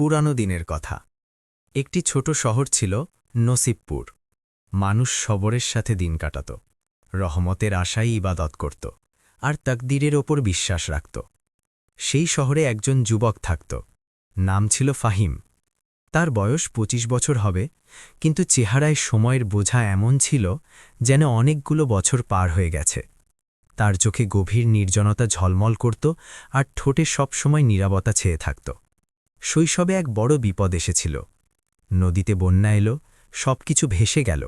পুরানো দিনের কথা। একটি ছোট শহর ছিল নসিবপুর। মানুষ সবরের সাথে দিন কাটাত, রহমতের আশায় ইবাদত করত, আর তাকদীরের ওপর বিশ্বাস রাখত। সেই শহরে একজন যুবক থাকত, নাম ছিল ফাহিম। তার বয়স ২৫ বছর হবে, কিন্তু চেহারায় সময়ের বোঝা এমন ছিল যেন অনেকগুলো বছর পার হয়ে গেছে। তার চোখে গভীর নির্জনতা ঝলমল করত, আর ঠোঁটে সবসময় নীরবতা ছেয়ে থাকত। শৈশবে এক বড় বিপদ এসেছিল। নদীতে বন্যা এলো, সবকিছু ভেসে গেল।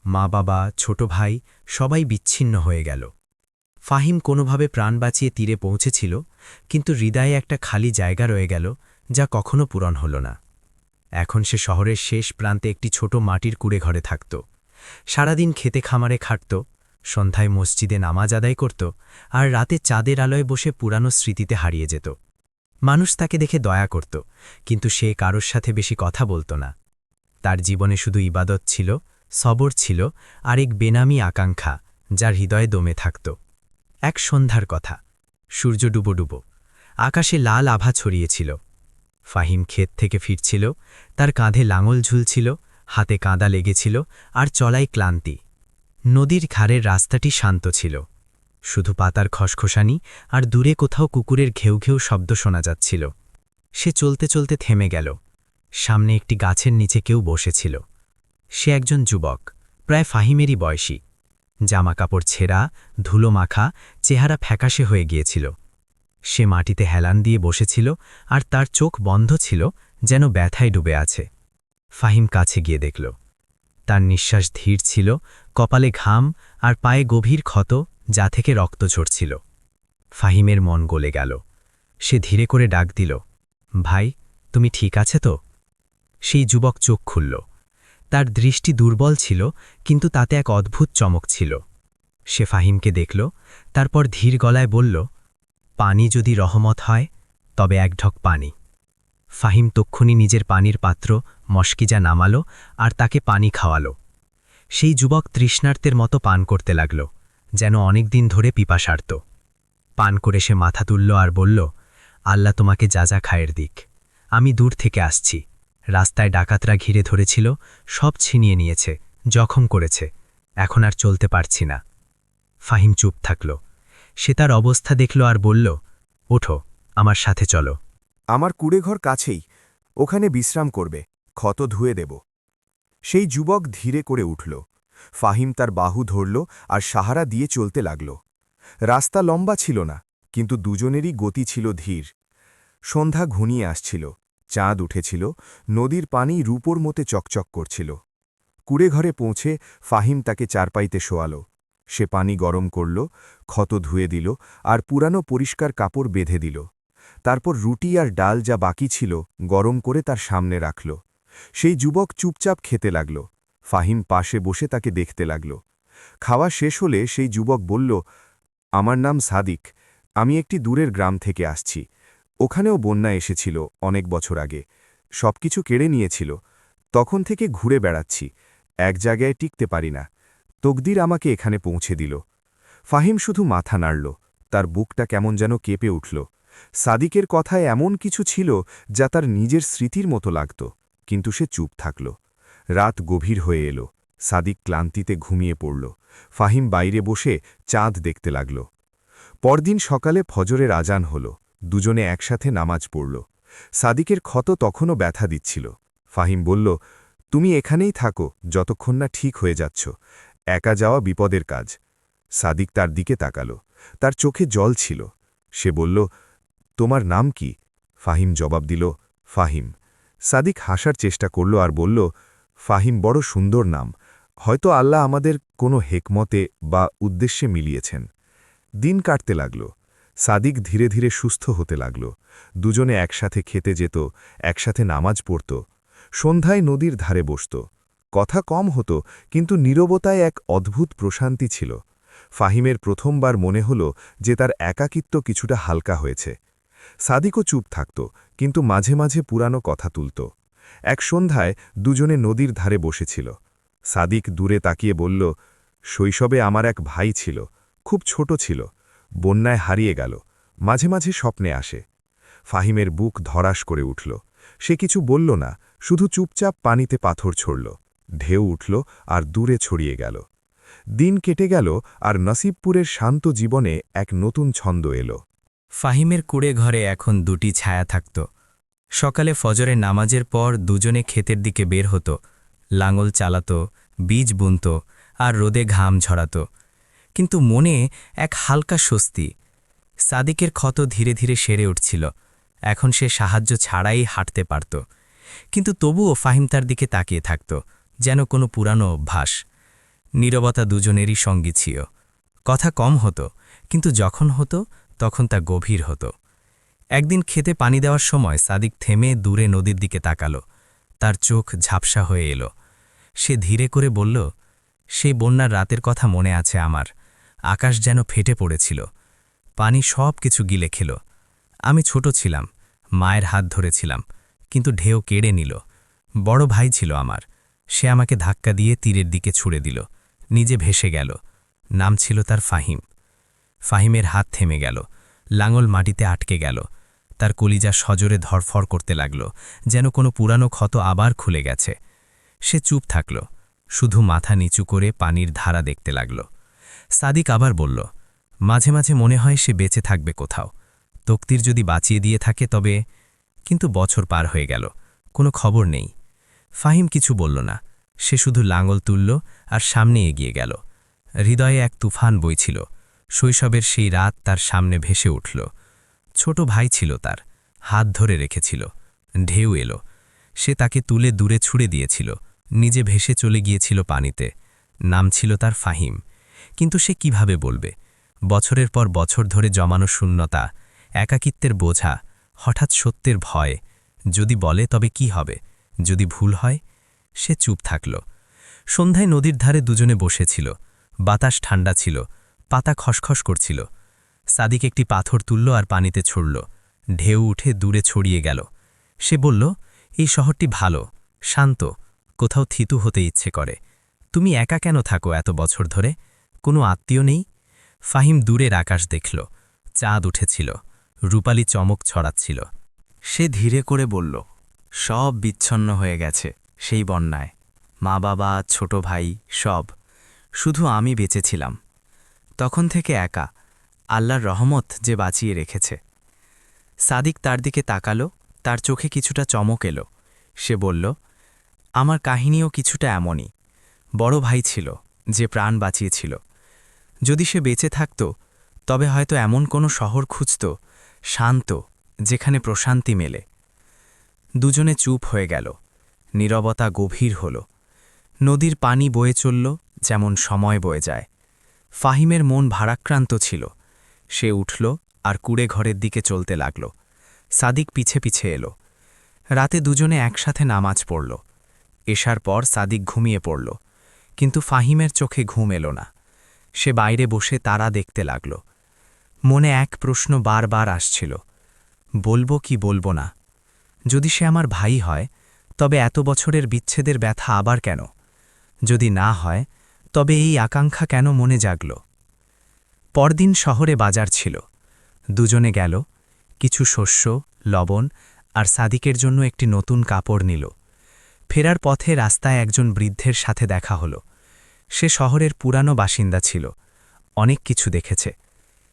মা বাবা, ছোট ভাই সবাই বিচ্ছিন্ন হয়ে গেল। ফাহিম কোনোভাবে প্রাণ বাঁচিয়ে তীরে পৌঁছেছিল, কিন্তু হৃদয়ে একটা খালি জায়গা রয়ে গেল, যা কখনো পূরণ হল না। এখন সে শহরের শেষ প্রান্তে একটি ছোট মাটির কুড়ে ঘরে থাকত। সারাদিন খেতে খামারে খাটত, সন্ধ্যায় মসজিদে নামাজ আদায় করত, আর রাতে চাঁদের আলোয় বসে পুরানো স্মৃতিতে হারিয়ে যেত। মানুষ তাকে দেখে দয়া করত, কিন্তু সে কারোর সাথে বেশি কথা বলত না। তার জীবনে শুধু ইবাদত ছিল, সবর ছিল, আর এক বেনামি আকাঙ্ক্ষা, যার হৃদয়ে দমে থাকত। এক সন্ধ্যার কথা। সূর্য ডুবো ডুবো, আকাশে লাল আভা ছড়িয়েছিল। ফাহিম ক্ষেত থেকে ফিরছিল, তার কাঁধে লাঙল ঝুলছিল, হাতে কাঁদা লেগেছিল, আর চলায় ক্লান্তি। নদীর ঘাড়ের রাস্তাটি শান্ত ছিল, শুধু পাতার খসখসানি আর দূরে কোথাও কুকুরের ঘেউ ঘেউ শব্দ শোনা যাচ্ছিল। সে চলতে চলতে থেমে গেল। সামনে একটি গাছের নিচে কেউ বসেছিল। সে একজন যুবক, প্রায় ফাহিমেরই বয়সী। জামাকাপড় ছেঁড়া, ধুলো মাখা, চেহারা ফ্যাকাশে হয়ে গিয়েছিল। সে মাটিতে হেলান দিয়ে বসেছিল, আর তার চোখ বন্ধ ছিল, যেন ব্যথায় ডুবে আছে। ফাহিম কাছে গিয়ে দেখল, তার নিঃশ্বাস ধীর ছিল, কপালে ঘাম, আর পায়ে গভীর ক্ষত, যা থেকে রক্ত ঝরছিল। ফাহিমের মন গলে গেল। সে ধীরে করে ডাক দিল, ভাই, তুমি ঠিক আছে তো? সেই যুবক চোখ খুলল। তার দৃষ্টি দুর্বল ছিল, কিন্তু তাতে এক অদ্ভুত চমক ছিল। সে ফাহিমকে দেখল, তারপর ধীর গলায় বলল, পানি যদি রহমত হয়, তবে এক ঢক পানি। ফাহিম তক্ষুনি নিজের পানির পাত্র মশকিজা নামালো, আর তাকে পানি খাওয়ালো। সেই যুবক তৃষ্ণার্তের মতো পান করতে লাগল, যেন অনেক দিন ধরে পিপাসার্ত। পান করে সে মাথা তুলল আর বলল, আল্লাহ তোমাকে যা যা খায়ের দিক। আমি দূর থেকে আসছি। রাস্তায় ডাকাতরা ঘিরে ধরেছিল, সব ছিনিয়ে নিয়েছে, জখম করেছে। এখন আর চলতে পারছি না। ফাহিম চুপ থাকল। সে তার অবস্থা দেখল আর বলল, ওঠো, আমার সাথে চলো। আমার কুড়েঘর কাছেই, ওখানে বিশ্রাম করবে, ক্ষত ধুয়ে দেব। সেই যুবক ধীরে করে উঠল। ফাহিম তার বাহু ধরল আর সাহারা দিয়ে চলতে লাগল। রাস্তা লম্বা ছিল না, কিন্তু দুজনেরই গতি ছিল ধীর। সন্ধ্যা ঘনিয়ে আসছিল, চাঁদ উঠেছিল, নদীর পানি রূপোর মতে চকচক করছিল। কুড়েঘরে পৌঁছে ফাহিম তাকে চারপাইতে শোয়াল। সে পানি গরম করল, ক্ষত ধুয়ে দিল, আর পুরানো পরিষ্কার কাপড় বেঁধে দিল। তারপর রুটি আর ডাল যা বাকি ছিল গরম করে তার সামনে রাখল। সেই যুবক চুপচাপ খেতে লাগল। ফাহিম পাশে বসে তাকে দেখতে লাগল। খাওয়া শেষ হলে সেই যুবক বলল, আমার নাম সাদিক, আমি একটি দূরের গ্রাম থেকে আসছি। ওখানেও বন্যা এসেছিল অনেক বছর আগে, সবকিছু কেড়ে নিয়েছিল। তখন থেকে ঘুরে বেড়াচ্ছি, এক জায়গায় টিকতে পারি না। তকদির আমাকে এখানে পৌঁছে দিল। ফাহিম শুধু মাথা নাড়ল, তার বুকটা কেমন যেন কেঁপে উঠল। সাদিকের কথায় এমন কিছু ছিল যা তার নিজের স্মৃতির মতো লাগত, কিন্তু সে চুপ থাকল। রাত গভীর হয়ে এলো, সাদিক ক্লান্তিতে ঘুমিয়ে পড়ল। ফাহিম বাইরে বসে চাঁদ দেখতে লাগল। পরদিন সকালে ফজরের আজান হল, দুজনে একসাথে নামাজ পড়ল। সাদিকের ক্ষত তখনও ব্যথা দিচ্ছিল। ফাহিম বলল, তুমি এখানেই থাকো যতক্ষণ না ঠিক হয়ে যাচ্ছ, একা যাওয়া বিপদের কাজ। সাদিক তার দিকে তাকাল, তার চোখে জল ছিল। সে বলল, তোমার নাম কি? ফাহিম জবাব দিল, ফাহিম। সাদিক হাসার চেষ্টা করল আর বলল, ফাহিম বড় সুন্দর নাম, হয়তো আল্লাহ আমাদের কোনো হেকমতে বা উদ্দেশ্যে মিলিয়েছেন। দিন কাটতে লাগল। সাদিক ধীরে ধীরে সুস্থ হতে লাগল। দুজনে একসাথে খেতে যেত, একসাথে নামাজ পড়ত। সন্ধ্যায় নদীর ধারে বসত। কথা কম হতো, কিন্তু নীরবতায় এক অদ্ভুত প্রশান্তি ছিল। ফাহিমের প্রথমবার মনে হল যে তার একাকিত্ব কিছুটা হালকা হয়েছে। সাদিকও চুপ থাকত, কিন্তু মাঝে মাঝে পুরানো কথা তুলত। এক সন্ধ্যায় দুজনে নদীর ধারে বসেছিল। সাদিক দূরে তাকিয়ে বলল, শৈশবে আমার এক ভাই ছিল, খুব ছোট ছিল, বন্যায় হারিয়ে গেল, মাঝে মাঝে স্বপ্নে আসে। ফাহিমের বুক ধরাস করে উঠল। সে কিছু বলল না, শুধু চুপচাপ পানিতে পাথর ছড়ল। ঢেউ উঠল আর দূরে ছড়িয়ে গেল। দিন কেটে গেল আর নসিবপুরের শান্ত জীবনে এক নতুন ছন্দ এলো। ফাহিমের কুড়ে ঘরে এখন দুটি ছায়া থাকত। সকালে ফজরের নামাজের পর দুজনে ক্ষেতের দিকে বের হতো, লাঙল চালাত, বীজ বুনত আর রোদে ঘাম ঝরাত। কিন্তু মনে এক হালকা স্বস্তি। সাদিকের ক্ষত ধীরে ধীরে সেরে উঠছিল, এখন সে সাহায্য ছাড়াই হাঁটতে পারত। কিন্তু তবুও ফাহিম তার দিকে তাকিয়ে থাকত, যেন কোনো পুরানো অভ্যাস। নীরবতা দুজনেরই সঙ্গী ছিল। কথা কম হতো, কিন্তু যখন হতো তখন তা গভীর হতো। একদিন খেতে পানি দেওয়ার সময় সাদিক থেমে দূরে নদীর দিকে তাকালো। তার চোখ ঝাপসা হয়ে এলো। সে ধীরে করে বলল, সেই বন্যার রাতের কথা মনে আছে আমার। আকাশ যেন ফেটে পড়েছিল, পানি সব কিছু গিলে খেল। আমি ছোট ছিলাম, মায়ের হাত ধরেছিলাম, কিন্তু ঢেউ কেড়ে নিল। বড় ভাই ছিল আমার, সে আমাকে ধাক্কা দিয়ে তীরের দিকে ছুড়ে দিল, নিজে ভেসে গেল। নাম ছিল তার ফাহিম। ফাহিমের হাত থেমে গেল, লাঙল মাটিতে আটকে গেল। তার কলিজা সজোরে ধরফর করতে লাগল, যেন কোনো পুরানো ক্ষত আবার খুলে গেছে। সে চুপ থাকল, শুধু মাথা নিচু করে পানির ধারা দেখতে লাগল। সাদিক আবার বলল, মাঝে মাঝে মনে হয় সে বেঁচে থাকবে কোথাও, তকদির যদি বাঁচিয়ে দিয়ে থাকে তবে। কিন্তু বছর পার হয়ে গেল, কোনো খবর নেই। ফাহিম কিছু বলল না, সে শুধু লাঙল তুলল আর সামনে এগিয়ে গেল। হৃদয়ে এক তুফান বইছিল। শৈশবের সেই রাত তার সামনে ভেসে উঠল। ছোট ভাই ছিল তার, হাত ধরে রেখেছিল। ঢেউ এলো, সে তাকে তুলে দূরে ছুড়ে দিয়েছিল, নিজে ভেসে চলে গিয়েছিল পানিতে। নাম ছিল তার ফাহিম। কিন্তু সে কিভাবে বলবে? বছরের পর বছর ধরে জমানো শূন্যতা, একাকিত্বের বোঝা, হঠাৎ সত্যের ভয়। যদি বলে তবে কি হবে? যদি ভুল হয়? সে চুপ থাকল। সন্ধ্যায় নদীর ধারে দুজনে বসেছিল। বাতাস ঠান্ডা ছিল, পাতা খসখস করছিল। সাদিক একটি পাথর তুলল আর পানিতে ছুড়ল। ঢেউ উঠে দূরে ছড়িয়ে গেল। সে বলল, এই শহরটি ভালো, শান্ত, কোথাও থিতু হতে ইচ্ছে করে। তুমি একা কেন থাকো এত বছর ধরে? কোনো আত্মীয় নেই? ফাহিম দূরের আকাশ দেখল, চাঁদ উঠেছিল, রূপালি চমক ছড়াচ্ছিল। সে ধীরে করে বলল, সব বিচ্ছন্ন হয়ে গেছে সেই বন্যায়। মা বাবা, ছোট ভাই, সব। শুধু আমি বেঁচেছিলাম। তখন থেকে একা, আল্লাহর রহমত যে বাঁচিয়ে রেখেছে। সাদিক তার দিকে তাকালো, তার চোখে কিছুটা চমক এলো। সে বলল, আমার কাহিনীও কিছুটা এমনই। বড় ভাই ছিল, যে প্রাণ বাঁচিয়েছিল। যদি সে বেঁচে থাকত, তবে হয়তো এমন কোনো শহর খুঁজত, শান্ত, যেখানে প্রশান্তি মেলে। দুজনে চুপ হয়ে গেল। নীরবতা গভীর হল। নদীর পানি বয়ে চলল, যেমন সময় বয়ে যায়। ফাহিমের মন ভারাক্রান্ত ছিল। সে উঠল আর কুড়ে ঘরের দিকে চলতে লাগল। সাদিক পিছে পিছে এলো। রাতে দুজনে একসাথে নামাজ পড়ল। এশার পর সাদিক ঘুমিয়ে পড়ল, কিন্তু ফাহিমের চোখে ঘুম এলো না। সে বাইরে বসে তারা দেখতে লাগল। মনে এক প্রশ্ন বারবার আসছিল, বলবো কি বলবো না? যদি সে আমার ভাই হয়, তবে এত বছরের বিচ্ছেদের ব্যথা আবার কেন? যদি না হয়, তবে এই আকাঙ্ক্ষা কেন মনে জাগল? পরদিন শহরে বাজার ছিল। দুজনে গেল, কিছু শস্য, লবণ আর সাদিকের জন্য একটি নতুন কাপড় নিল। ফেরার পথে রাস্তায় একজন বৃদ্ধের সাথে দেখা হলো। সে শহরের পুরানো বাসিন্দা ছিল, অনেক কিছু দেখেছে।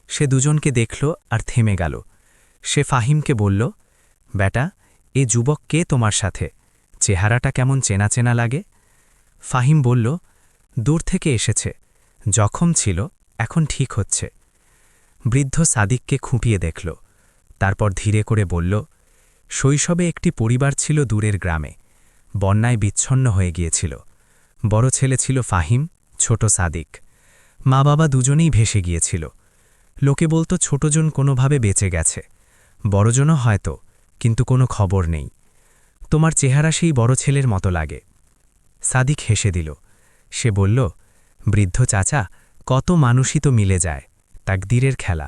সে দুজনকে দেখল আর থেমে গেল। সে ফাহিমকে বলল, বেটা, এ যুবক কে তোমার সাথে? চেহারাটা কেমন চেনা চেনা লাগে? ফাহিম বলল, দূর থেকে এসেছে, জখম ছিল, এখন ঠিক হচ্ছে। বৃদ্ধ সাদিককে খুঁপিয়ে দেখল, তারপর ধীরে করে বলল, শৈশবে একটি পরিবার ছিল দূরের গ্রামে, বন্যায় বিচ্ছন্ন হয়ে গিয়েছিল। বড় ছেলে ছিল ফাহিম, ছোট সাদিক। মা বাবা দুজনেই ভেসে গিয়েছিল। লোকে বলতো ছোটজন কোনোভাবে বেঁচে গেছে, বড়জনও হয়তো, কিন্তু কোনো খবর নেই। তোমার চেহারা সেই বড় ছেলের মতো লাগে। সাদিক হেসে দিল। সে বলল, বৃদ্ধ চাচা, কত মানুষই তো মিলে যায়, তাকদীরের খেলা।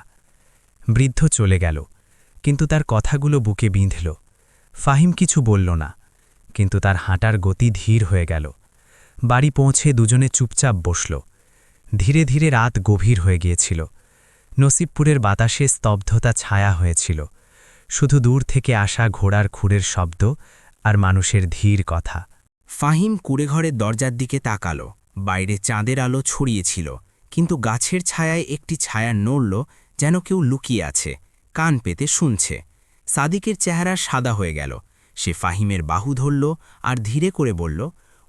বৃদ্ধ চলে গেল, কিন্তু তার কথাগুলো বুকে বিঁধল। ফাহিম কিছু বলল না, কিন্তু তার হাঁটার গতি ধীর হয়ে গেল। বাড়ি পৌঁছে দুজনে চুপচাপ বসল। ধীরে ধীরে রাত গভীর হয়ে গিয়েছিল। নসিবপুরের বাতাসে স্তব্ধতা ছায়া হয়েছিল। শুধু দূর থেকে আসা ঘোড়ার খুরের শব্দ আর মানুষের ধীর কথা। ফাহিম কুড়েঘরের দরজার দিকে তাকালো। বাইরে চাঁদের আলো ছড়িয়েছিল, কিন্তু গাছের ছায়ায় একটি ছায়া নড়ল, যেন কেউ লুকিয়ে আছে, কান পেতে শুনছে। সাদিকের চেহারা সাদা হয়ে গেল। সে ফাহিমের বাহু ধরল আর ধীরে করে বলল,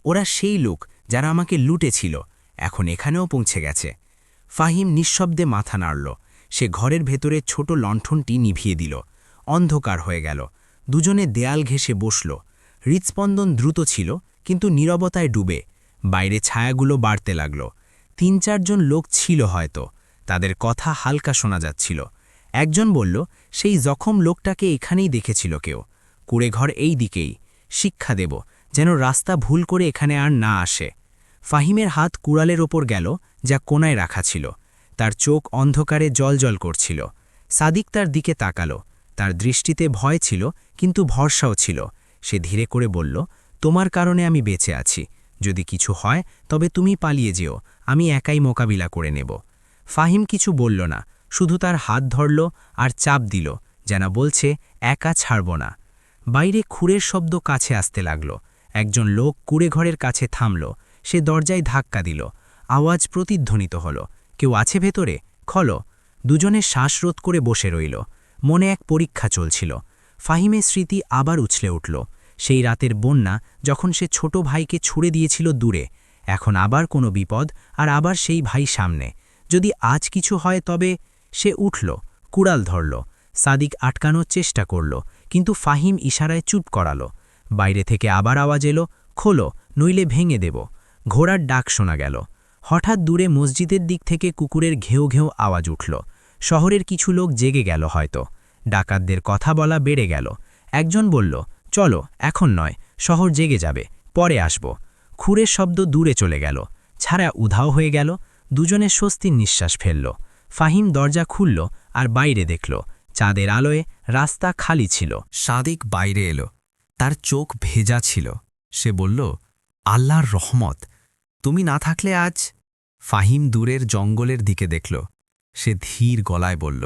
ওরা সেই লোক যারা আমাকে লুটেছিল, এখন এখানেও পৌঁছে গেছে। ফাহিম নিঃশব্দে মাথা নাড়ল। সে ঘরের ভেতরে ছোট লণ্ঠনটি নিভিয়ে দিল। অন্ধকার হয়ে গেল। দুজনে দেয়াল ঘেঁষে বসল। হৃৎস্পন্দন দ্রুত ছিল, কিন্তু নীরবতায় ডুবে। বাইরে ছায়াগুলো বাড়তে লাগল। ৩-৪ জন লোক ছিল হয়তো। তাদের কথা হালকা শোনা যাচ্ছিল। একজন বলল, সেই জখম লোকটাকে এখানেই দেখেছিল কেউ। কুড়েঘর এই দিকেই। শিক্ষা দেব, যেন রাস্তা ভুল করে এখানে আর না আসে। ফাহিমের হাত কুড়ালের ওপর গেল, যা কোনায় রাখা ছিল। তার চোখ অন্ধকারে জলজল করছিল। সাদিক তার দিকে তাকালো। তার দৃষ্টিতে ভয় ছিল, কিন্তু ভরসাও ছিল। সে ধীরে করে বলল, তোমার কারণে আমি বেঁচে আছি। যদি কিছু হয় তবে তুমি পালিয়ে যেও, আমি একাই মোকাবিলা করে নেব। ফাহিম কিছু বলল না, শুধু তার হাত ধরল আর চাপ দিল, যেন বলছে একা ছাড়ব না। বাইরে খুরের শব্দ কাছে আসতে লাগল। একজন লোক কুড়েঘরের কাছে থামল। সে দরজায় ধাক্কা দিল। আওয়াজ প্রতিধ্বনিত হল, কেউ আছে ভেতরে? খলো। দুজনে শ্বাসরোধ করে বসে রইল। মনে এক পরীক্ষা চলছিল। ফাহিমের স্মৃতি আবার উছলে উঠল। সেই রাতের বন্যা, যখন সে ছোট ভাইকে ছুড়ে দিয়েছিল দূরে। এখন আবার কোনো বিপদ, আর আবার সেই ভাই সামনে। যদি আজ কিছু হয় তবে। সে উঠল, কুড়াল ধরল। সাদিক আটকানোর চেষ্টা করল, কিন্তু ফাহিম ইশারায় চুপ করালো। বাইরে থেকে আবার আওয়াজ এলো, খোলো, নইলে ভেঙে দেব। ঘোড়ার ডাক শোনা গেল। হঠাৎ দূরে মসজিদের দিক থেকে কুকুরের ঘেউ ঘেউ আওয়াজ উঠল। শহরের কিছু লোক জেগে গেল হয়তো। ডাকাতদের কথা বলা বেড়ে গেল। একজন বলল, চলো, এখন নয়, শহর জেগে যাবে, পরে আসব। খুরের শব্দ দূরে চলে গেল। ছাড়া উধাও হয়ে গেল। দুজনে স্বস্তির নিঃশ্বাস ফেলল। ফাহিম দরজা খুলল আর বাইরে দেখল। চাঁদের আলোয় রাস্তা খালি ছিল। সাদিক বাইরে এলো। তার চোখ ভেজা ছিল। সে বলল, আল্লাহর রহমত, তুমি না থাকলে আজ। ফাহিম দূরের জঙ্গলের দিকে দেখল। সে ধীর গলায় বলল,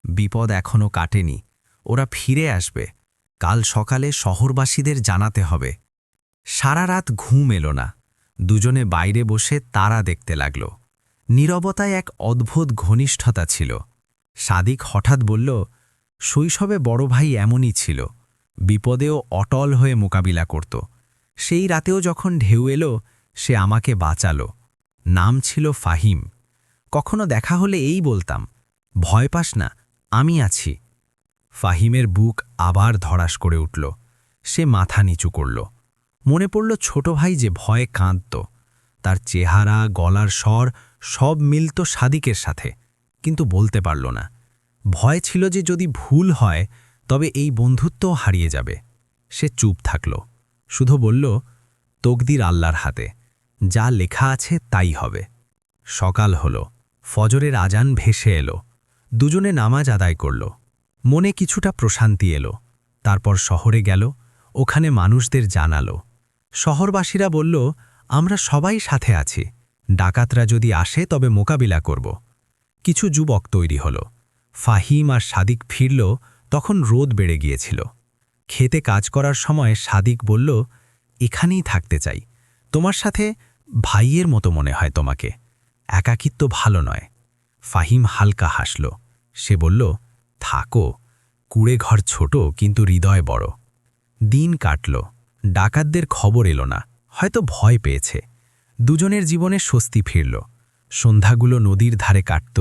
বিপদ এখনও কাটেনি, ওরা ফিরে আসবে। কাল সকালে শহরবাসীদের জানাতে হবে। সারা রাত ঘুম এলো না। দুজনে বাইরে বসে তারা দেখতে লাগল। নীরবতায় এক অদ্ভুত ঘনিষ্ঠতা ছিল। সাদিক হঠাৎ বলল, শৈশবে বড় ভাই এমনই ছিল, বিপদেও অটল হয়ে মোকাবিলা করত। সেই রাতেও যখন ঢেউ এলো, সে আমাকে বাঁচালো। নাম ছিল ফাহিম। কখনো দেখা হলে এই বলতাম, ভয় পাস না, আমি আছি। ফাহিমের বুক আবার ধড়াস করে উঠল। সে মাথা নিচু করল। মনে পড়ল ছোট ভাই যে ভয়ে কাঁদত। তার চেহারা, গলার স্বর সব মিলত সাদিকের সাথে, কিন্তু বলতে পারল না। ভয় ছিল যে যদি ভুল হয় তবে এই বন্ধুত্বও হারিয়ে যাবে। সে চুপ থাকল, শুধু বলল, তকদির আল্লাহর হাতে, যা লেখা আছে তাই হবে। সকাল হল। ফজরের আজান ভেসে এলো। দুজনে নামাজ আদায় করল। মনে কিছুটা প্রশান্তি এলো। তারপর শহরে গেল। ওখানে মানুষদের জানালো। শহরবাসীরা বলল, আমরা সবাই সাথে আছি, ডাকাতরা যদি আসে তবে মোকাবিলা করব। কিছু যুবক তৈরি হল। ফাহিম আর সাদিক ফিরল, তখন রোদ বেড়ে গিয়েছিল। খেতে কাজ করার সময় সাদিক বলল, এখানেই থাকতে চাই, তোমার সাথে ভাইয়ের মতো মনে হয় তোমাকে, একাকিত্ব ভালো নয়। ফাহিম হালকা হাসল। সে বলল, থাকো, কুড়ে ঘর ছোট কিন্তু হৃদয় বড়। দিন কাটল। ডাকাতদের খবর এলো না, হয়তো ভয় পেয়েছে। দুজনের জীবনে স্বস্তি ফিরল। সন্ধ্যাগুলো নদীর ধারে কাটত,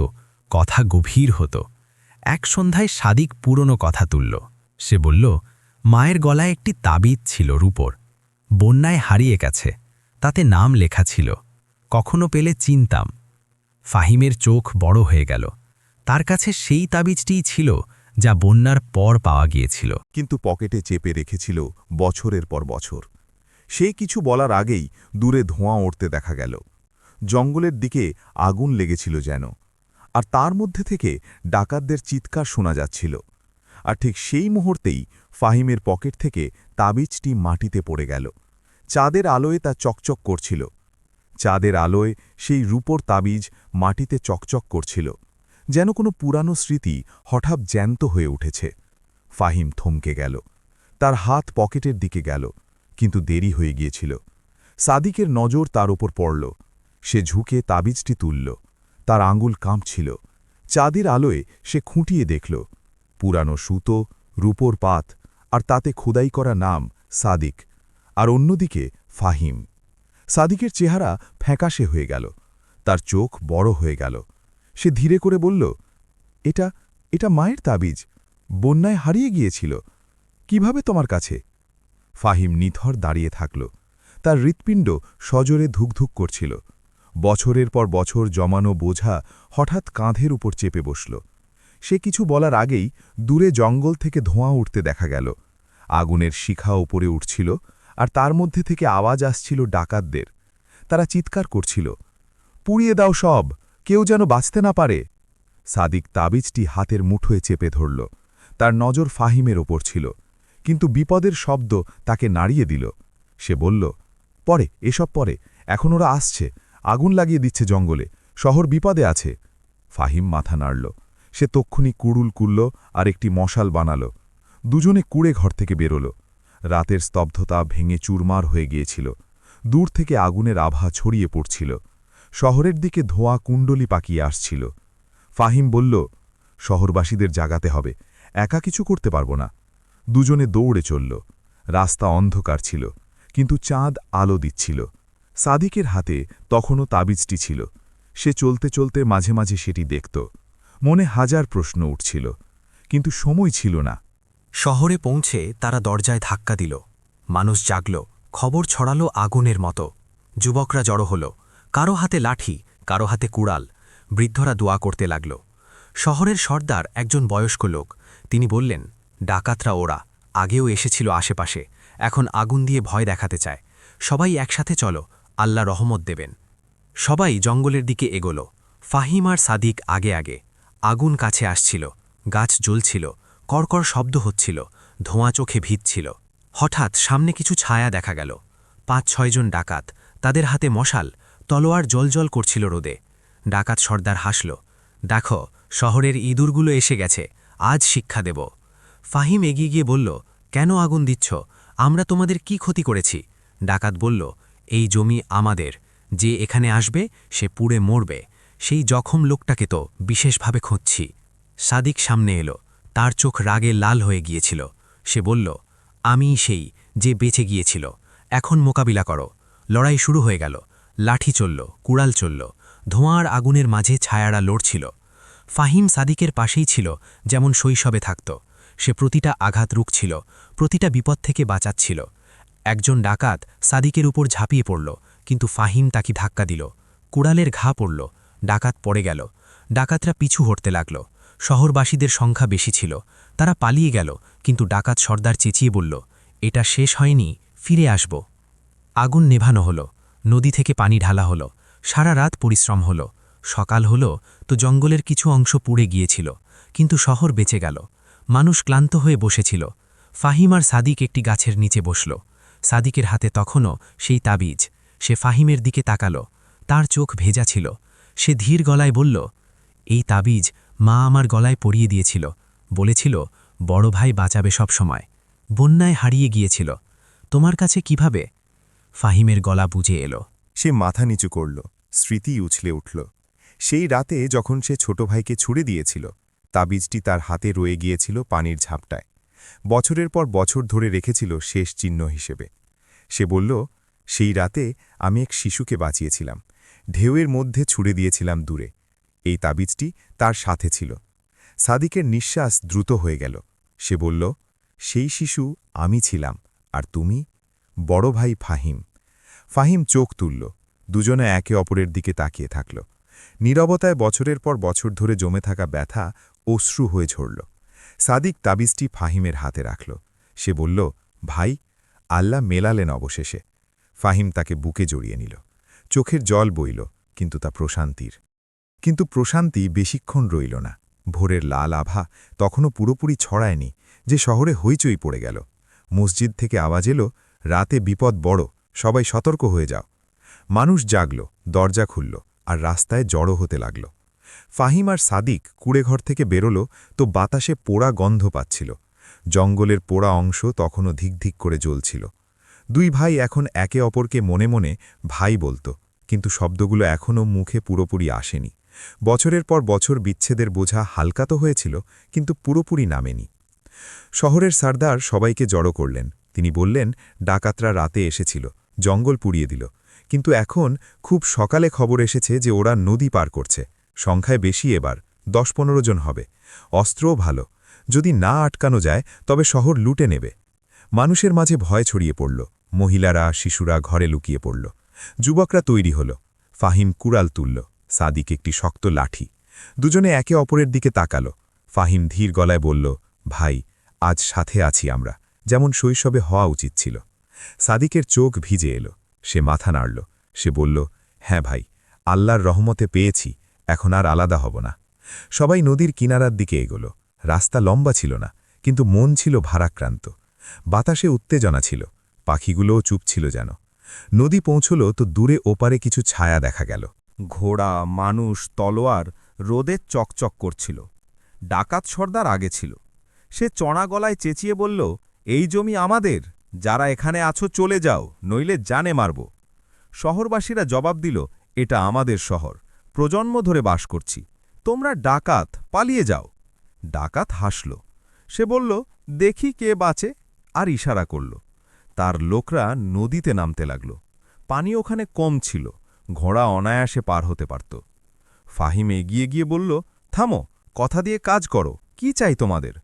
কথা গভীর হতো। এক সন্ধ্যায় সাদিক পুরনো কথা তুলল। সে বলল, মায়ের গলায় একটি তাবিজ ছিল রূপোর, বন্যায় হারিয়ে গেছে, তাতে নাম লেখা ছিল, কখনো পেলে চিনতাম। ফাহিমের চোখ বড় হয়ে গেল। তার কাছে সেই তাবিজটিই ছিল যা বন্যার পর পাওয়া গিয়েছিল। কিন্তু পকেটে চেপে রেখেছিল বছরের পর বছর। সে কিছু বলার আগেই দূরে ধোঁয়া উঠতে দেখা গেল। জঙ্গলের দিকে আগুন লেগেছিল যেন, আর তার মধ্যে থেকে ডাকাতদের চিৎকার শোনা যাচ্ছিল। আর ঠিক সেই মুহূর্তেই ফাহিমের পকেট থেকে তাবিজটি মাটিতে পড়ে গেল। চাঁদের আলোয় তা চকচক করছিল। চাঁদের আলোয় সেই রূপোর তাবিজ মাটিতে চকচক করছিল, যেন কোনো পুরানো স্মৃতি হঠাৎ জ্যান্ত হয়ে উঠেছে। ফাহিম থমকে গেল। তার হাত পকেটের দিকে গেল, কিন্তু দেরি হয়ে গিয়েছিল। সাদিকের নজর তার ওপর পড়ল। সে ঝুঁকে তাবিজটি তুলল। তার আঙুল কাঁপছিল। চাঁদের আলোয় সে খুঁটিয়ে দেখল, পুরানো সুতো, রূপোর পাত, আর তাতে খোদাই করা নাম সাদিক, আর অন্যদিকে ফাহিম। সাদিকের চেহারা ফ্যাকাশে হয়ে গেল, তার চোখ বড় হয়ে গেল। সে ধীরে করে বলল, এটা এটা মায়ের তাবিজ, বন্যায় হারিয়ে গিয়েছিল। কিভাবে তোমার কাছে? ফাহিম নিথর দাঁড়িয়ে থাকল। তার হৃৎপিণ্ড সজোরে ধুকধুক করছিল। বছরের পর বছর জমানো বোঝা হঠাৎ কাঁধের উপর চেপে বসল। সে কিছু বলার আগেই দূরে জঙ্গল থেকে ধোঁয়া উঠতে দেখা গেল। আগুনের শিখা ওপরে উঠছিল, আর তার মধ্যে থেকে আওয়াজ আসছিল ডাকাতদের। তারা চিৎকার করছিল, পুড়িয়ে দাও সব, কেউ যেন বাঁচতে না পারে। সাদিক তাবিজটি হাতের মুঠোয় চেপে ধরল। তার নজর ফাহিমের ওপর ছিল, কিন্তু বিপদের শব্দ তাকে নাড়িয়ে দিল। সে বলল, পরে, এসব পরে, এখন ওরা আসছে, আগুন লাগিয়ে দিচ্ছে জঙ্গলে, শহর বিপদে আছে। ফাহিম মাথা নাড়ল। সে তক্ষুনি কুড়ুল কুড়ল আর একটি মশাল বানাল। দুজনে কুড়ে ঘর থেকে বেরোল। রাতের স্তব্ধতা ভেঙে চুরমার হয়ে গিয়েছিল। দূর থেকে আগুনের আভা ছড়িয়ে পড়ছিল। শহরের দিকে ধোঁয়া কুণ্ডলি পাকিয়ে আসছিল। ফাহিম বলল, শহরবাসীদের জাগাতে হবে, একা কিছু করতে পারব না। দুজনে দৌড়ে চলল। রাস্তা অন্ধকার ছিল, কিন্তু চাঁদ আলো দিচ্ছিল। সাদিকের হাতে তখনও তাবিজটি ছিল। সে চলতে চলতে মাঝে মাঝে সেটি দেখত। মনে হাজার প্রশ্ন উঠছিল, কিন্তু সময় ছিল না। শহরে পৌঁছে তারা দরজায় ধাক্কা দিল। মানুষ জাগল, খবর ছড়ালো আগুনের মতো। যুবকরা জড়ো হল, কারো হাতে লাঠি, কারো হাতে কুড়াল। বৃদ্ধরা দোয়া করতে লাগল। শহরের সর্দার একজন বয়স্ক লোক, তিনি বললেন, ডাকাতরা ওরা, আগেও এসেছিল আশেপাশে, এখন আগুন দিয়ে ভয় দেখাতে চায়। সবাই একসাথে চলো, আল্লাহ রহমত দেবেন। সবাই জঙ্গলের দিকে এগোল। ফাহিম আর সাদিক আগে আগে। আগুন কাছে আসছিল, গাছ জ্বলছিল, কড়কড় শব্দ হচ্ছিল, ধোঁয়া চোখে ভিজছিল। হঠাৎ সামনে কিছু ছায়া দেখা গেল। ৫-৬ জন ডাকাত, তাদের হাতে মশাল, তলোয়ার জলজল করছিল রোদে। ডাকাত সর্দার হাসল, দেখো, শহরের ইঁদুরগুলো এসে গেছে, আজ শিক্ষা দেব। ফাহিম এগিয়ে গিয়ে বলল, কেন আগুন দিচ্ছ? আমরা তোমাদের কি ক্ষতি করেছি? ডাকাত বলল, এই জমি আমাদের, যে এখানে আসবে সে পুড়ে মরবে। সেই জখম লোকটাকে তো বিশেষভাবে খুঁজছি। সাদিক সামনে এলো, তার চোখ রাগে লাল হয়ে গিয়েছিল। সে বলল, আমিই সেই যে বেঁচে গিয়েছিল, এখন মোকাবিলা করো। লড়াই শুরু হয়ে গেল। লাঠি চলল, কুড়াল চলল, ধোঁয়ার আগুনের মাঝে ছায়ারা লড়ছিল। ফাহিম সাদিকের পাশেই ছিল, যেমন শৈশবে থাকত। সে প্রতিটা আঘাত রুখছিল, প্রতিটা বিপদ থেকে বাঁচাচ্ছিল। একজন ডাকাত সাদিকের উপর ঝাঁপিয়ে পড়ল, কিন্তু ফাহিম তাকে ধাক্কা দিল। কুড়ালের ঘা পড়ল, ডাকাত পড়ে গেল। ডাকাতরা পিছু হটতে লাগল। শহরবাসীদের সংখ্যা বেশি ছিল, তারা পালিয়ে গেল, কিন্তু ডাকাত সর্দার চেঁচিয়ে বলল, এটা শেষ হয়নি, ফিরে আসব। আগুন নেভানো হলো, নদী থেকে পানি ঢালা হলো, সারা রাত পরিশ্রম হলো। সকাল হলো তো জঙ্গলের কিছু অংশ পুড়ে গিয়েছিল, কিন্তু শহর বেঁচে গেল। মানুষ ক্লান্ত হয়ে বসেছিল। ফাহিম আর সাদিক একটি গাছের নিচে বসল। সাদিকের হাতে তখনও সেই তাবিজ। সে ফাহিমের দিকে তাকাল, তার চোখ ভেজা ছিল। সে ধীর গলায় বলল, এই তাবিজ মা আমার গলায় পরিয়ে দিয়েছিল, বলেছিল বড় ভাই বাঁচাবে সব সময়। বন্যায় হারিয়ে গিয়েছিল, তোমার কাছে কিভাবে? ফাহিমের গলা বুঝে এলো। সে মাথা নিচু করল, স্মৃতি উছলে উঠল। সেই রাতে যখন সে ছোট ভাইকে ছুড়ে দিয়েছিল, তাবিজটি তার হাতে রয়ে গিয়েছিল পানির ঝাপটায়। বছরের পর বছর ধরে রেখেছিল শেষ চিহ্ন হিসেবে। সে বলল, সেই রাতে আমি এক শিশুকে বাঁচিয়েছিলাম, ঢেউয়ের মধ্যে ছুড়ে দিয়েছিলাম দূরে। এই তাবিজটি তার সাথে ছিল। সাদিকের নিঃশ্বাস দ্রুত হয়ে গেল। সে বলল, সেই শিশু আমি ছিলাম, আর তুমি? বড় ভাই ফাহিম। ফাহিম চোখ তুলল। দুজনে একে অপরের দিকে তাকিয়ে থাকল। নীরবতায় বছরের পর বছর ধরে জমে থাকা ব্যথা অশ্রু হয়ে ঝরল। সাদিক তাবিজটি ফাহিমের হাতে রাখল। সে বলল, ভাই, আল্লাহ মেলালেন অবশেষে। ফাহিম তাকে বুকে জড়িয়ে নিল। চোখের জল বইল, কিন্তু তা প্রশান্তির। কিন্তু প্রশান্তি বেশিক্ষণ রইল না। ভোরের লাল আভা তখনও পুরোপুরি ছড়ায়নি যে শহরে হইচই পড়ে গেল। মসজিদ থেকে আওয়াজ এলো, রাতে বিপদ বড়, সবাই সতর্ক হয়ে যাও। মানুষ জাগল, দরজা খুলল, আর রাস্তায় জড়ো হতে লাগল। ফাহিম আর সাদিক কুড়েঘর থেকে বেরোল তো বাতাসে পোড়া গন্ধ পাচ্ছিল। জঙ্গলের পোড়া অংশ তখনও ধিকধিক করে জ্বলছিল। দুই ভাই এখন একে অপরকে মনে মনে ভাই বলতো, কিন্তু শব্দগুলো এখনও মুখে পুরোপুরি আসেনি। বছরের পর বছর বিচ্ছেদের বোঝা হালকা তো হয়েছিল, কিন্তু পুরোপুরি নামেনি। শহরের সর্দার সবাইকে জড়ো করলেন। তিনি বললেন, ডাকাতরা রাতে এসেছিল, জঙ্গল পুড়িয়ে দিল, কিন্তু এখন খুব সকালে খবর এসেছে যে ওরা নদী পার করছে। সংখ্যায় বেশি, এবার 10-15 জন হবে। অস্ত্রও ভালো। যদি না আটকানো যায় তবে শহর লুটে নেবে। মানুষের মাঝে ভয় ছড়িয়ে পড়ল। মহিলারা, শিশুরা ঘরে লুকিয়ে পড়ল। যুবকরা তৈরি হল। ফাহিম কুড়াল তুলল, সাদিক একটি শক্ত লাঠি। দুজনে একে অপরের দিকে তাকাল। ফাহিম ধীর গলায় বলল, ভাই, আজ সাথে আছি আমরা, যেমন শৈশবে হওয়া উচিত ছিল। সাদিকের চোখ ভিজে এলো। সে মাথা নাড়ল। সে বলল, হ্যাঁ ভাই, আল্লাহর রহমতে পেয়েছি, এখন আর আলাদা হব না। সবাই নদীর কিনারার দিকে এগোল। রাস্তা লম্বা ছিল না, কিন্তু মন ছিল ভারাক্রান্ত। বাতাসে উত্তেজনা ছিল, পাখিগুলোও চুপ ছিল যেন। নদী পৌঁছল তো দূরে ওপারে কিছু ছায়া দেখা গেল। ঘোড়া, মানুষ, তলোয়ার রোদে চকচক করছিল। ডাকাত সর্দার আগে ছিল। সে চড়া গলায় চেঁচিয়ে বলল, এই জমি আমাদের, যারা এখানে আছো চলে যাও, নইলে জানে মারব। শহরবাসীরা জবাব দিল, এটা আমাদের শহর, প্রজন্ম ধরে বাস করছি, তোমরা ডাকাত, পালিয়ে যাও। ডাকাত হাসল। সে বলল, দেখি কে বাঁচে, আর ইশারা করল। তার লোকরা নদীতে নামতে লাগল। পানি ওখানে কম ছিল, ঘোড়া অনায়াসে পার হতে পারত। ফাহিম এগিয়ে গিয়ে বলল, থামো, কথা দিয়ে কাজ করো, কি চাই তোমাদের?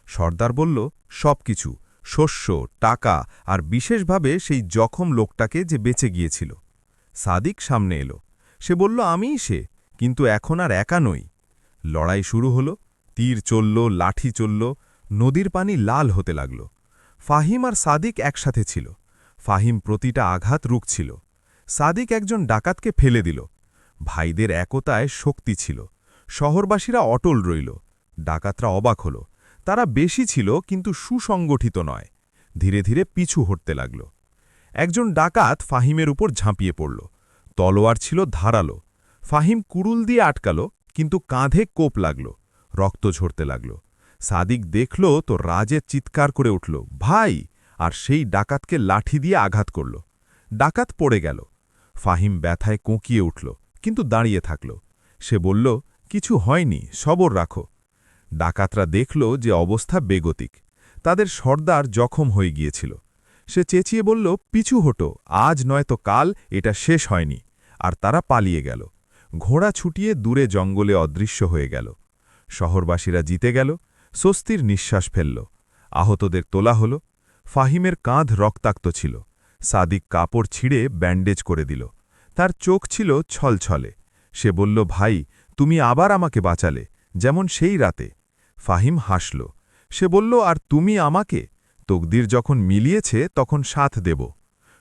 সর্দার বলল, সব কিছু, শস্য, টাকা, আর বিশেষভাবে সেই জখম লোকটাকে যে বেঁচে গিয়েছিল। সাদিক সামনে এলো। সে বলল, আমিই সে, কিন্তু এখন আর একা নই। লড়াই শুরু হলো। তীর চলল, লাঠি চলল, নদীর পানি লাল হতে লাগল। ফাহিম আর সাদিক একসাথে ছিল। ফাহিম প্রতিটা আঘাত রুখছিল। সাদিক একজন ডাকাতকে ফেলে দিল। ভাইদের একতায় শক্তি ছিল। শহরবাসীরা অটল রইল। ডাকাতরা অবাক হল। তারা বেশি ছিল, কিন্তু সুসংগঠিত নয়। ধীরে ধীরে পিছু হটতে লাগল। একজন ডাকাত ফাহিমের উপর ঝাঁপিয়ে পড়ল। তলোয়ার ছিল ধারালো। ফাহিম কুড়ুল দিয়ে আটকাল, কিন্তু কাঁধে কোপ লাগল। রক্ত ঝরতে লাগল। সাদিক দেখল তো রাজের চিৎকার করে উঠল, ভাই! আর সেই ডাকাতকে লাঠি দিয়ে আঘাত করল। ডাকাত পড়ে গেল। ফাহিম ব্যথায় কোঁকিয়ে উঠল, কিন্তু দাঁড়িয়ে থাকল। সে বলল, কিছু হয়নি, সবর রাখো। ডাকাতরা দেখল যে অবস্থা বেগতিক। তাদের সর্দার জখম হয়ে গিয়েছিল। সে চেঁচিয়ে বলল, পিছু হটো, আজ নয়তো কাল এটা শেষ হয়নি। আর তারা পালিয়ে গেল। ঘোড়া ছুটিয়ে দূরে জঙ্গলে অদৃশ্য হয়ে গেল। শহরবাসীরা জিতে গেল, স্বস্তির নিঃশ্বাস ফেলল। আহতদের তোলা হল। ফাহিমের কাঁধ রক্তাক্ত ছিল। সাদিক কাপড় ছিঁড়ে ব্যান্ডেজ করে দিল। তার চোখ ছিল ছলছলে। সে বলল, ভাই, তুমি আবার আমাকে বাঁচালে, যেমন সেই রাতে। ফাহিম হাসল। সে বলল, আর তুমি আমাকে? তকদির যখন মিলিয়েছে তখন সাথ দেব।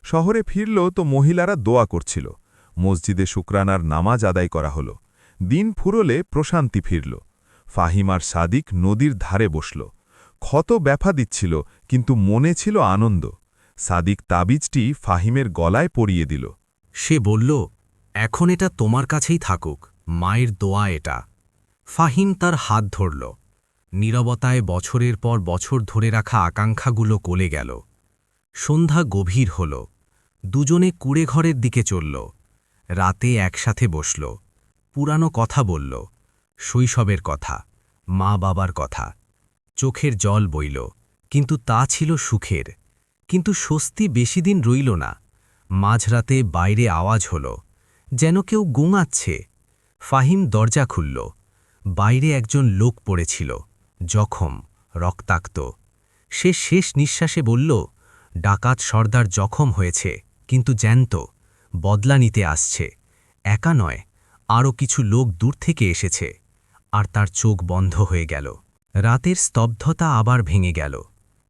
শহরে ফিরল তো মহিলারা দোয়া করছিল। মসজিদে শুকরানার নামাজ আদায় করা হল। দিন ফুরলে প্রশান্তি ফিরল। ফাহিম আর সাদিক নদীর ধারে বসল। ক্ষত ব্যথা দিচ্ছিল, কিন্তু মনে ছিল আনন্দ। সাদিক তাবিজটি ফাহিমের গলায় পরিয়ে দিল। সে বলল, এখন এটা তোমার কাছেই থাকুক, মায়ের দোয়া এটা। ফাহিম তার হাত ধরল। নীরবতায় বছরের পর বছর ধরে রাখা আকাঙ্ক্ষাগুলো গলে গেল। সন্ধ্যা গভীর হল। দুজনে কুড়েঘরের দিকে চলল। রাতে একসাথে বসল। পুরানো কথা বলল, শৈশবের কথা, মা বাবার কথা। চোখের জল বইল, কিন্তু তা ছিল সুখের। কিন্তু স্বস্তি বেশিদিন রইল না। মাঝরাতে বাইরে আওয়াজ হল, যেন কেউ গুঙাচ্ছে। ফাহিম দরজা খুলল। বাইরে একজন লোক পড়েছিল, জখম, রক্তাক্ত। সে শেষ নিঃশ্বাসে বলল, ডাকাত সর্দার জখম হয়েছে, কিন্তু জ্যান্ত, বদলা নিতে আসছে। একা নয়, আরও কিছু লোক দূর থেকে এসেছে। আর তার চোখ বন্ধ হয়ে গেল। রাতের স্তব্ধতা আবার ভেঙে গেল।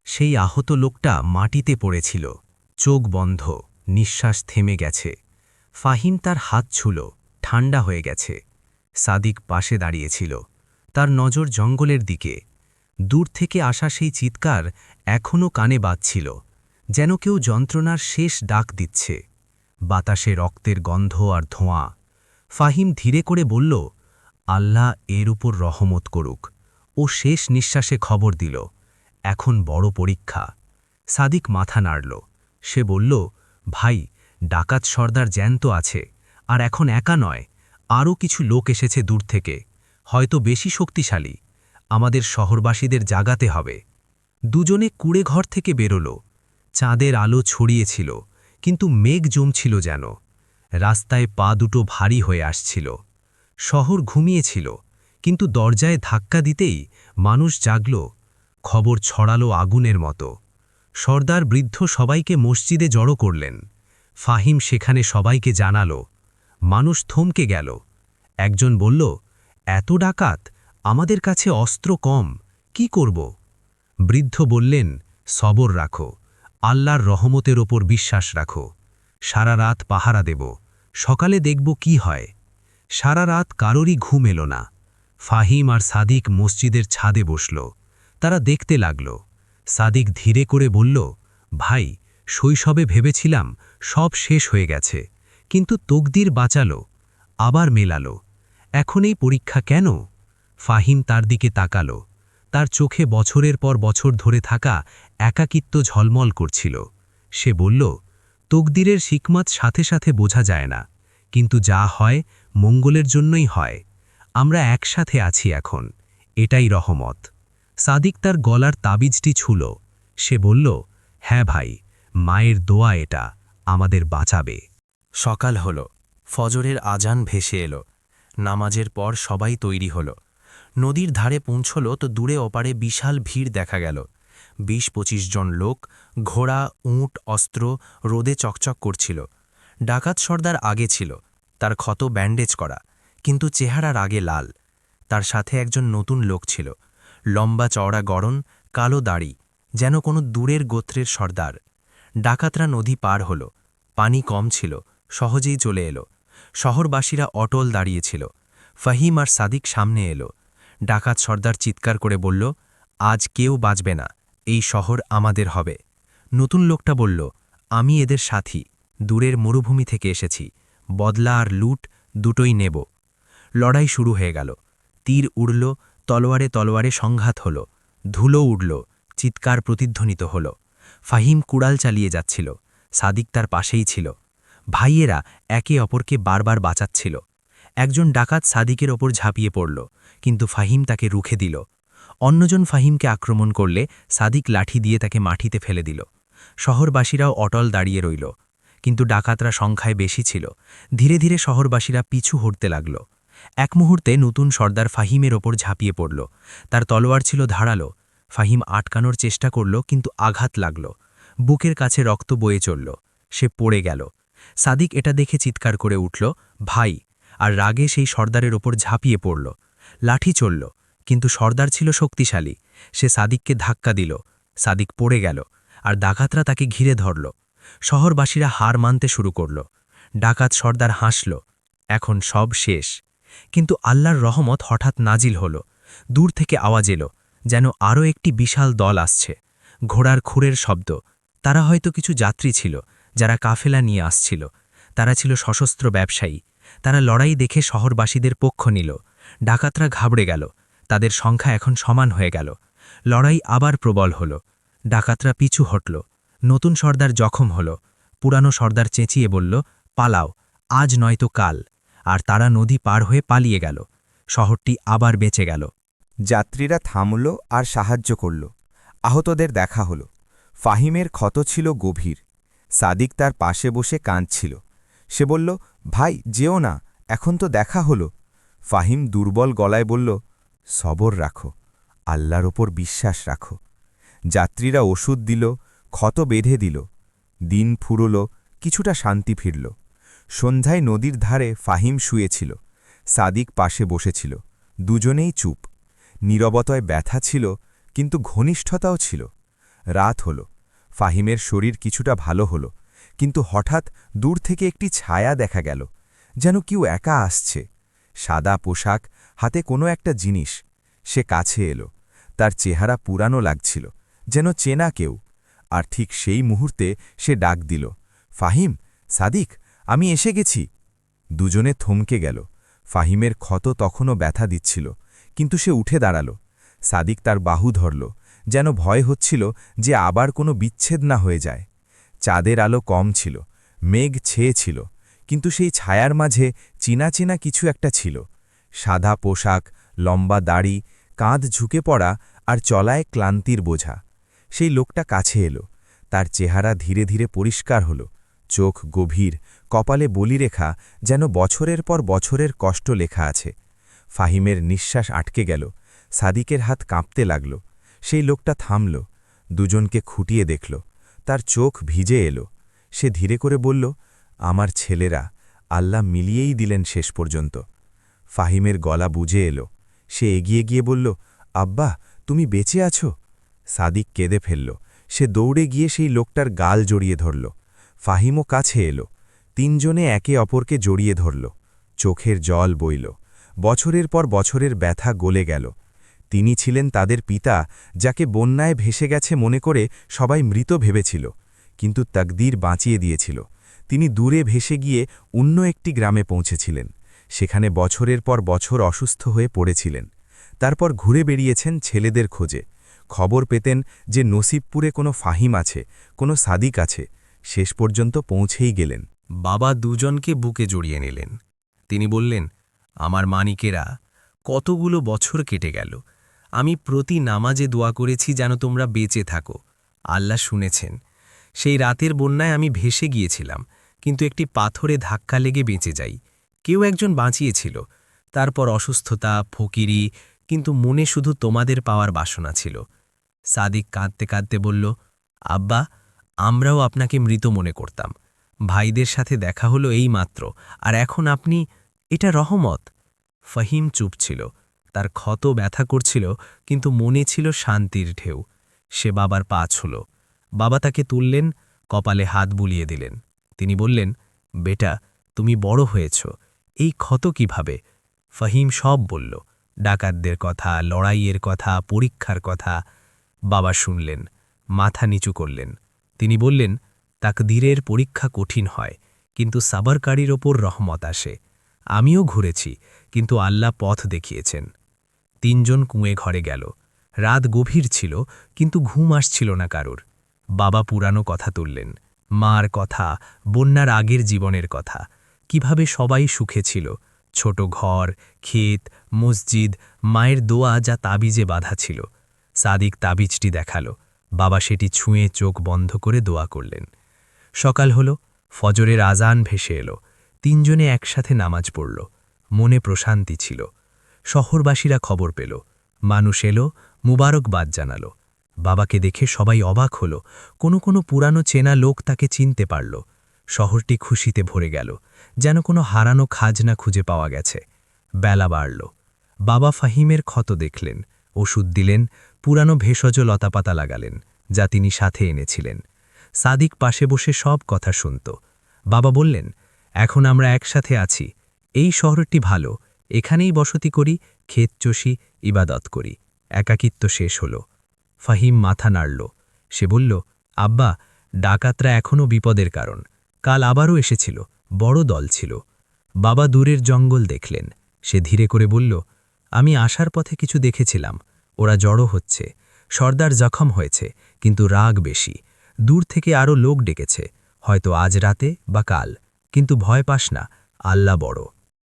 সেই আহত লোকটা মাটিতে পড়েছিল, চোখ বন্ধ, নিঃশ্বাস থেমে গেছে। ফাহিম তার হাত ছুল, ঠান্ডা হয়ে গেছে। সাদিক পাশে দাঁড়িয়েছিল, তার নজর জঙ্গলের দিকে। দূর থেকে আসা সেই চিৎকার এখনও কানে বাজছিল, যেন কেউ যন্ত্রণার শেষ ডাক দিচ্ছে। বাতাসে রক্তের গন্ধ আর ধোঁয়া। ফাহিম ধীরে করে বলল, আল্লাহ এর উপর রহমত করুক। ও শেষ নিঃশ্বাসে খবর দিল, এখন বড় পরীক্ষা। সাদিক মাথা নাড়ল। সে বলল, ভাই, ডাকাত সর্দার জ্যান্ত আছে, আর এখন একা নয়, আরও কিছু লোক এসেছে দূর থেকে, হয়তো বেশি শক্তিশালী। আমাদের শহরবাসীদের জাগাতে হবে। দুজনে কুড়েঘর থেকে বেরোল। চাঁদের আলো ছড়িয়েছিল, কিন্তু মেঘ জমছিল যেন। রাস্তায় পা দুটো ভারী হয়ে আসছিল। শহর ঘুমিয়েছিল, কিন্তু দরজায় ধাক্কা দিতেই মানুষ জাগল। খবর ছড়ালো আগুনের মতো। সর্দার বৃদ্ধ সবাইকে মসজিদে জড়ো করলেন। ফাহিম সেখানে সবাইকে জানালো। মানুষ থমকে গেল। একজন বলল, এত ডাকাত, আমাদের কাছে অস্ত্র কম, কি করব? বৃদ্ধ বললেন, সবর রাখো, আল্লাহর রহমতের ওপর বিশ্বাস রাখো। সারা রাত পাহারা দেব, সকালে দেখব কি হয়। সারা রাত কারোরই ঘুম এলো না। ফাহিম আর সাদিক মসজিদের ছাদে বসল। তারা দেখতে লাগল। সাদিক ধীরে করে বলল, ভাই, শৈশবে ভেবেছিলাম সব শেষ হয়ে গেছে, কিন্তু তকদির বাঁচালো, আবার মেলালো। এখন এই পরীক্ষা কেন? ফাহিম তার দিকে তাকালো। তার চোখে বছরের পর বছর ধরে থাকা একাকিত্ব ঝলমল করছিল। সে বলল, তকদিরের হিকমত সাথে সাথে বোঝা যায় না, কিন্তু যা হয় মঙ্গলের জন্যই হয়। আমরা একসাথে আছি এখন, এটাই রহমত। সাদিক তার গলার তাবিজটি ছুল। সে বলল, হ্যাঁ ভাই, মায়ের দোয়া এটা আমাদের বাঁচাবে। সকাল হল। ফজরের আজান ভেসে এলো। নামাজের পর সবাই তৈরি হল। নদীর ধারে পৌঁছল তো দূরে ওপারে বিশাল ভিড় দেখা গেল। ২০-২৫ জন লোক, ঘোড়া, উঁট, অস্ত্র, রোদে চকচক করছিল। ডাকাত সর্দার আগে ছিল, তার ক্ষত ব্যান্ডেজ করা, কিন্তু চেহারা রাগে লাল। তার সাথে একজন নতুন লোক ছিল, লম্বা চওড়া গড়ন, কালো দাড়ি, যেন কোনো দূরের গোত্রের সর্দার। ডাকাতরা নদী পার হল। পানি কম ছিল, সহজেই চলে এলো। শহরবাসীরা অটল দাঁড়িয়েছিল। ফাহিম আর সাদিক সামনে এলো। ডাকাত সর্দার চিৎকার করে বলল, আজ কেউ বাঁচবে না, এই শহর আমাদের হবে। নতুন লোকটা বলল, আমি এদের সাথী, দূরের মরুভূমি থেকে এসেছি, বদলা আর লুট দুটোই নেব। লড়াই শুরু হয়ে গেল। তীর উড়ল, তলোয়ারে তলোয়ারে সংঘাত হল, ধুলো উড়ল, চিৎকার প্রতিধ্বনিত হল। ফাহিম কুড়াল চালিয়ে যাচ্ছিল, সাদিক তার পাশেই ছিল। ভাইয়েরা একে অপরকে বারবার বাঁচাচ্ছিল। একজন ডাকাত সাদিকের ওপর ঝাঁপিয়ে পড়ল, কিন্তু ফাহিম তাকে রুখে দিল। অন্যজন ফাহিমকে আক্রমণ করলে সাদিক লাঠি দিয়ে তাকে মাটিতে ফেলে দিল। শহরবাসীরাও অটল দাঁড়িয়ে রইল, কিন্তু ডাকাতরা সংখ্যায় বেশি ছিল। ধীরে ধীরে শহরবাসীরা পিছু হটতে লাগল। এক মুহূর্তে নতুন সর্দার ফাহিমের ওপর ঝাঁপিয়ে পড়ল। তার তলোয়ার ছিল ধারালো। ফাহিম আটকানোর চেষ্টা করল, কিন্তু আঘাত লাগল। বুকের কাছে রক্ত বয়ে চলল। সে পড়ে গেল। সাদিক এটা দেখে চিৎকার করে উঠল, ভাই, আর রাগে সেই সর্দারের ওপর ঝাঁপিয়ে পড়ল। লাঠি চলল, কিন্তু সর্দার ছিল শক্তিশালী। সে সাদিককে ধাক্কা দিল। সাদিক পড়ে গেল, আর ডাকাতরা তাকে ঘিরে ধরল। শহরবাসীরা হার মানতে শুরু করল। ডাকাত সর্দার হাসল, এখন সব শেষ। কিন্তু আল্লাহর রহমত হঠাৎ নাজিল হল। দূর থেকে আওয়াজ এলো, যেন আরও একটি বিশাল দল আসছে। ঘোড়ার খুরের শব্দ। তারা হয়তো কিছু যাত্রী ছিল, যারা কাফেলা নিয়ে আসছিল। তারা ছিল সশস্ত্র ব্যবসায়ী। তারা লড়াই দেখে শহরবাসীদের পক্ষ নিল। ডাকাতরা ঘাবড়ে গেল। তাদের সংখ্যা এখন সমান হয়ে গেল। লড়াই আবার প্রবল হল। ডাকাতরা পিছু হটল। নতুন সর্দার জখম হল। পুরানো সর্দার চেঁচিয়ে বলল, পালাও, আজ নয়তো কাল। আর তারা নদী পার হয়ে পালিয়ে গেল। শহরটি আবার বেঁচে গেল। যাত্রীরা থামল আর সাহায্য করল। আহতদের দেখা হল। ফাহিমের ক্ষত ছিল গভীর। সাদিক তার পাশে বসে কাঁদছিল। সে বলল, ভাই, যেও না, এখন তো দেখা হলো। ফাহিম দুর্বল গলায় বলল, সবর রাখো, আল্লাহর ওপর বিশ্বাস রাখো। যাত্রীরা ওষুধ দিল, ক্ষত বেঁধে দিল। দিন ফুরল, কিছুটা শান্তি ফিরল। সন্ধ্যায় নদীর ধারে ফাহিম শুয়েছিল। সাদিক পাশে বসেছিল। দুজনেই চুপ। নীরবতায় ব্যথা ছিল, কিন্তু ঘনিষ্ঠতাও ছিল। রাত হল। ফাহিমের শরীর কিছুটা ভালো হল, কিন্তু হঠাৎ দূর থেকে একটি ছায়া দেখা গেল, যেন কেউ একা আসছে। সাদা পোশাক, হাতে কোনো একটা জিনিস। সে কাছে এলো। তার চেহারা পুরানো লাগছিল, যেন চেনা কেউ। আর ঠিক সেই মুহূর্তে সে ডাক দিল, ফাহিম, সাদিক, আমি এসে গেছি। দুজনে থমকে গেল। ফাহিমের ক্ষত তখনও ব্যথা দিচ্ছিল, কিন্তু সে উঠে দাঁড়াল। সাদিক তার বাহু ধরল, যেন ভয় হচ্ছিল যে আবার কোনো বিচ্ছেদ না হয়ে যায়। চাঁদের আলো কম ছিল, মেঘ ছেয়ে ছিল, কিন্তু সেই ছায়ার মাঝে চেনা চেনা কিছু একটা ছিল। সাদা পোশাক, লম্বা দাড়ি, কাঁধ ঝুঁকে পড়া আর চলায় ক্লান্তির বোঝা। সেই লোকটা কাছে এলো, তার চেহারা ধীরে ধীরে পরিষ্কার হল, চোখ গভীর, কপালে বলিরেখা, যেন বছরের পর বছরের কষ্ট লেখা আছে। ফাহিমের নিঃশ্বাস আটকে গেল, সাদিকের হাত কাঁপতে লাগল। সেই লোকটা থামল, দুজনকে খুঁটিয়ে দেখল, তার চোখ ভিজে এলো। সে ধীরে করে বলল, আমার ছেলেরা, আল্লাহ মিলিয়েই দিলেন শেষ পর্যন্ত। ফাহিমের গলা বুঝে এলো, সে এগিয়ে গিয়ে বলল, আব্বা, তুমি বেঁচে আছো? সাদিক কেঁদে ফেলল, সে দৌড়ে গিয়ে সেই লোকটার গাল জড়িয়ে ধরল। ফাহিমও কাছে এলো, তিনজনে একে অপরকে জড়িয়ে ধরল। চোখের জল বইল, বছরের পর বছরের ব্যথা গলে গেল। তিনি ছিলেন তাদের পিতা, যাকে বন্যায় ভেসে গেছে মনে করে সবাই মৃত ভেবেছিল, কিন্তু তাকদীর বাঁচিয়ে দিয়েছিল। তিনি দূরে ভেসে গিয়ে অন্য একটি গ্রামে পৌঁছেছিলেন, সেখানে বছরের পর বছর অসুস্থ হয়ে পড়েছিলেন। তারপর ঘুরে বেরিয়েছেন ছেলেদের খোঁজে, খবর পেতেন যে নসিবপুরে কোনো ফাহিম আছে, কোনো সাদিক আছে। শেষ পর্যন্ত পৌঁছেই গেলেন। বাবা দুজনকে বুকে জড়িয়ে নিলেন। তিনি বললেন, আমার মানিকেরা, কতগুলো বছর কেটে গেল। আমি প্রতি নামাজে দোয়া করেছি যেন তোমরা বেঁচে থাকো। আল্লাহ শুনেছেন। সেই রাতের বন্যায় আমি ভেসে গিয়েছিলাম, কিন্তু একটি পাথরে ধাক্কা লেগে বেঁচে যাই। কেউ একজন বাঁচিয়েছিল। তারপর অসুস্থতা, ফকিরি, কিন্তু মনে শুধু তোমাদের পাওয়ার বাসনা ছিল। সাদিক কাঁদতে কাঁদতে বলল, আব্বা, আমরাও আপনাকে মৃত মনে করতাম। ভাইদের সাথে দেখা হলো এই মাত্র, আর এখন আপনি, এটা রহমত। ফাহিম চুপ ছিল, তার ক্ষত ব্যথা করছিল, কিন্তু মনে ছিল শান্তির ঢেউ। সে বাবার পা ছুঁল। বাবা তাকে তুললেন, কপালে হাত বুলিয়ে দিলেন। তিনি বললেন, বেটা, তুমি বড় হয়েছ, এই ক্ষত কিভাবে? ফাহিম সব বলল, ডাকাতদের কথা, লড়াইয়ের কথা, পরীক্ষার কথা। বাবা শুনলেন, মাথা নিচু করলেন। তিনি বললেন, তাকদীরের পরীক্ষা কঠিন হয়, কিন্তু সাবরকারীর ওপর রহমত আসে। আমিও ঘুরেছি, কিন্তু আল্লাহ পথ দেখিয়েছেন। তিনজন কুঁয়ে ঘরে গেল। রাত গভীর ছিল, কিন্তু ঘুম আসছিল না কারুর। বাবা পুরানো কথা তুললেন, মার কথা, বন্যার আগের জীবনের কথা, কিভাবে সবাই সুখে ছিল। ছোট ঘর, ক্ষেত, মসজিদ, মায়ের দোয়া যা তাবিজে বাঁধা ছিল। সাদিক তাবিজটি দেখালো। বাবা সেটি ছুঁয়ে চোখ বন্ধ করে দোয়া করলেন। সকাল হল, ফজরের আজান ভেসে এলো। তিনজনে একসাথে নামাজ পড়ল। মনে প্রশান্তি ছিল। শহরবাসীরা খবর পেল, মানুষ এলো, মুবারকবাদ জানালো। বাবাকে দেখে সবাই অবাক হল। কোনো কোনো পুরানো চেনা লোক তাকে চিনতে পারল। শহরটি খুশিতে ভরে গেল, যেন কোনো হারানো খাজনা খুঁজে পাওয়া গেছে। বেলা বাড়ল। বাবা ফাহিমের ক্ষত দেখলেন, ওষুধ দিলেন, পুরানো ভেষজ লতাপাতা লাগালেন, যা তিনি সাথে এনেছিলেন। সাদিক পাশে বসে সব কথা শুনত। বাবা বললেন, এখন আমরা একসাথে আছি। এই শহরটি ভালো, এখানেই বসতি করি, ক্ষেত চষি, ইবাদত করি। একাকিত্ব শেষ হল। ফাহিম মাথা নাড়ল। সে বলল, আব্বা, ডাকাতরা এখনও বিপদের কারণ। কাল আবারও এসেছিল, বড় দল ছিল। বাবা দূরের জঙ্গল দেখলেন। সে ধীরে করে বলল, আমি আসার পথে কিছু দেখেছিলাম। ওরা জড়ো হচ্ছে। সর্দার জখম হয়েছে, কিন্তু রাগ বেশি। দূর থেকে আরও লোক ডেকেছে, হয়তো আজ রাতে বা কাল। কিন্তু ভয় পাস না, আল্লাহ বড়।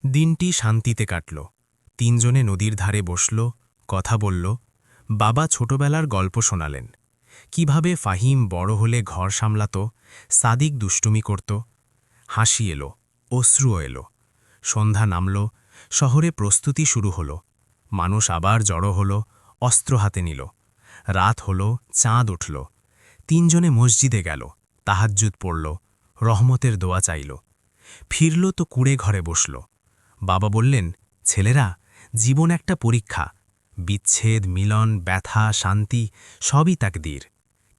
দিনটি শান্তিতে কাটল। তিনজনে নদীর ধারে বসল, কথা বলল। বাবা ছোটবেলার গল্প শোনালেন, কিভাবে ফাহিম বড় হলে ঘর সামলাত, সাদিক দুষ্টুমি করত। হাসি এলো, অশ্রুও এলো। সন্ধ্যা নামল, শহরে প্রস্তুতি শুরু হলো। মানুষ আবার জড়ো হলো, অস্ত্র হাতে নিল। রাত হল, চাঁদ উঠল। তিনজনে মসজিদে গেল, তাহাজ্জুদ পড়ল, রহমতের দোয়া চাইল। ফিরল তো কুঁড়ে ঘরে বসল। বাবা বললেন, ছেলেরা, জীবন একটা পরীক্ষা। বিচ্ছেদ, মিলন, ব্যথা, শান্তি, সবই তাকদীর।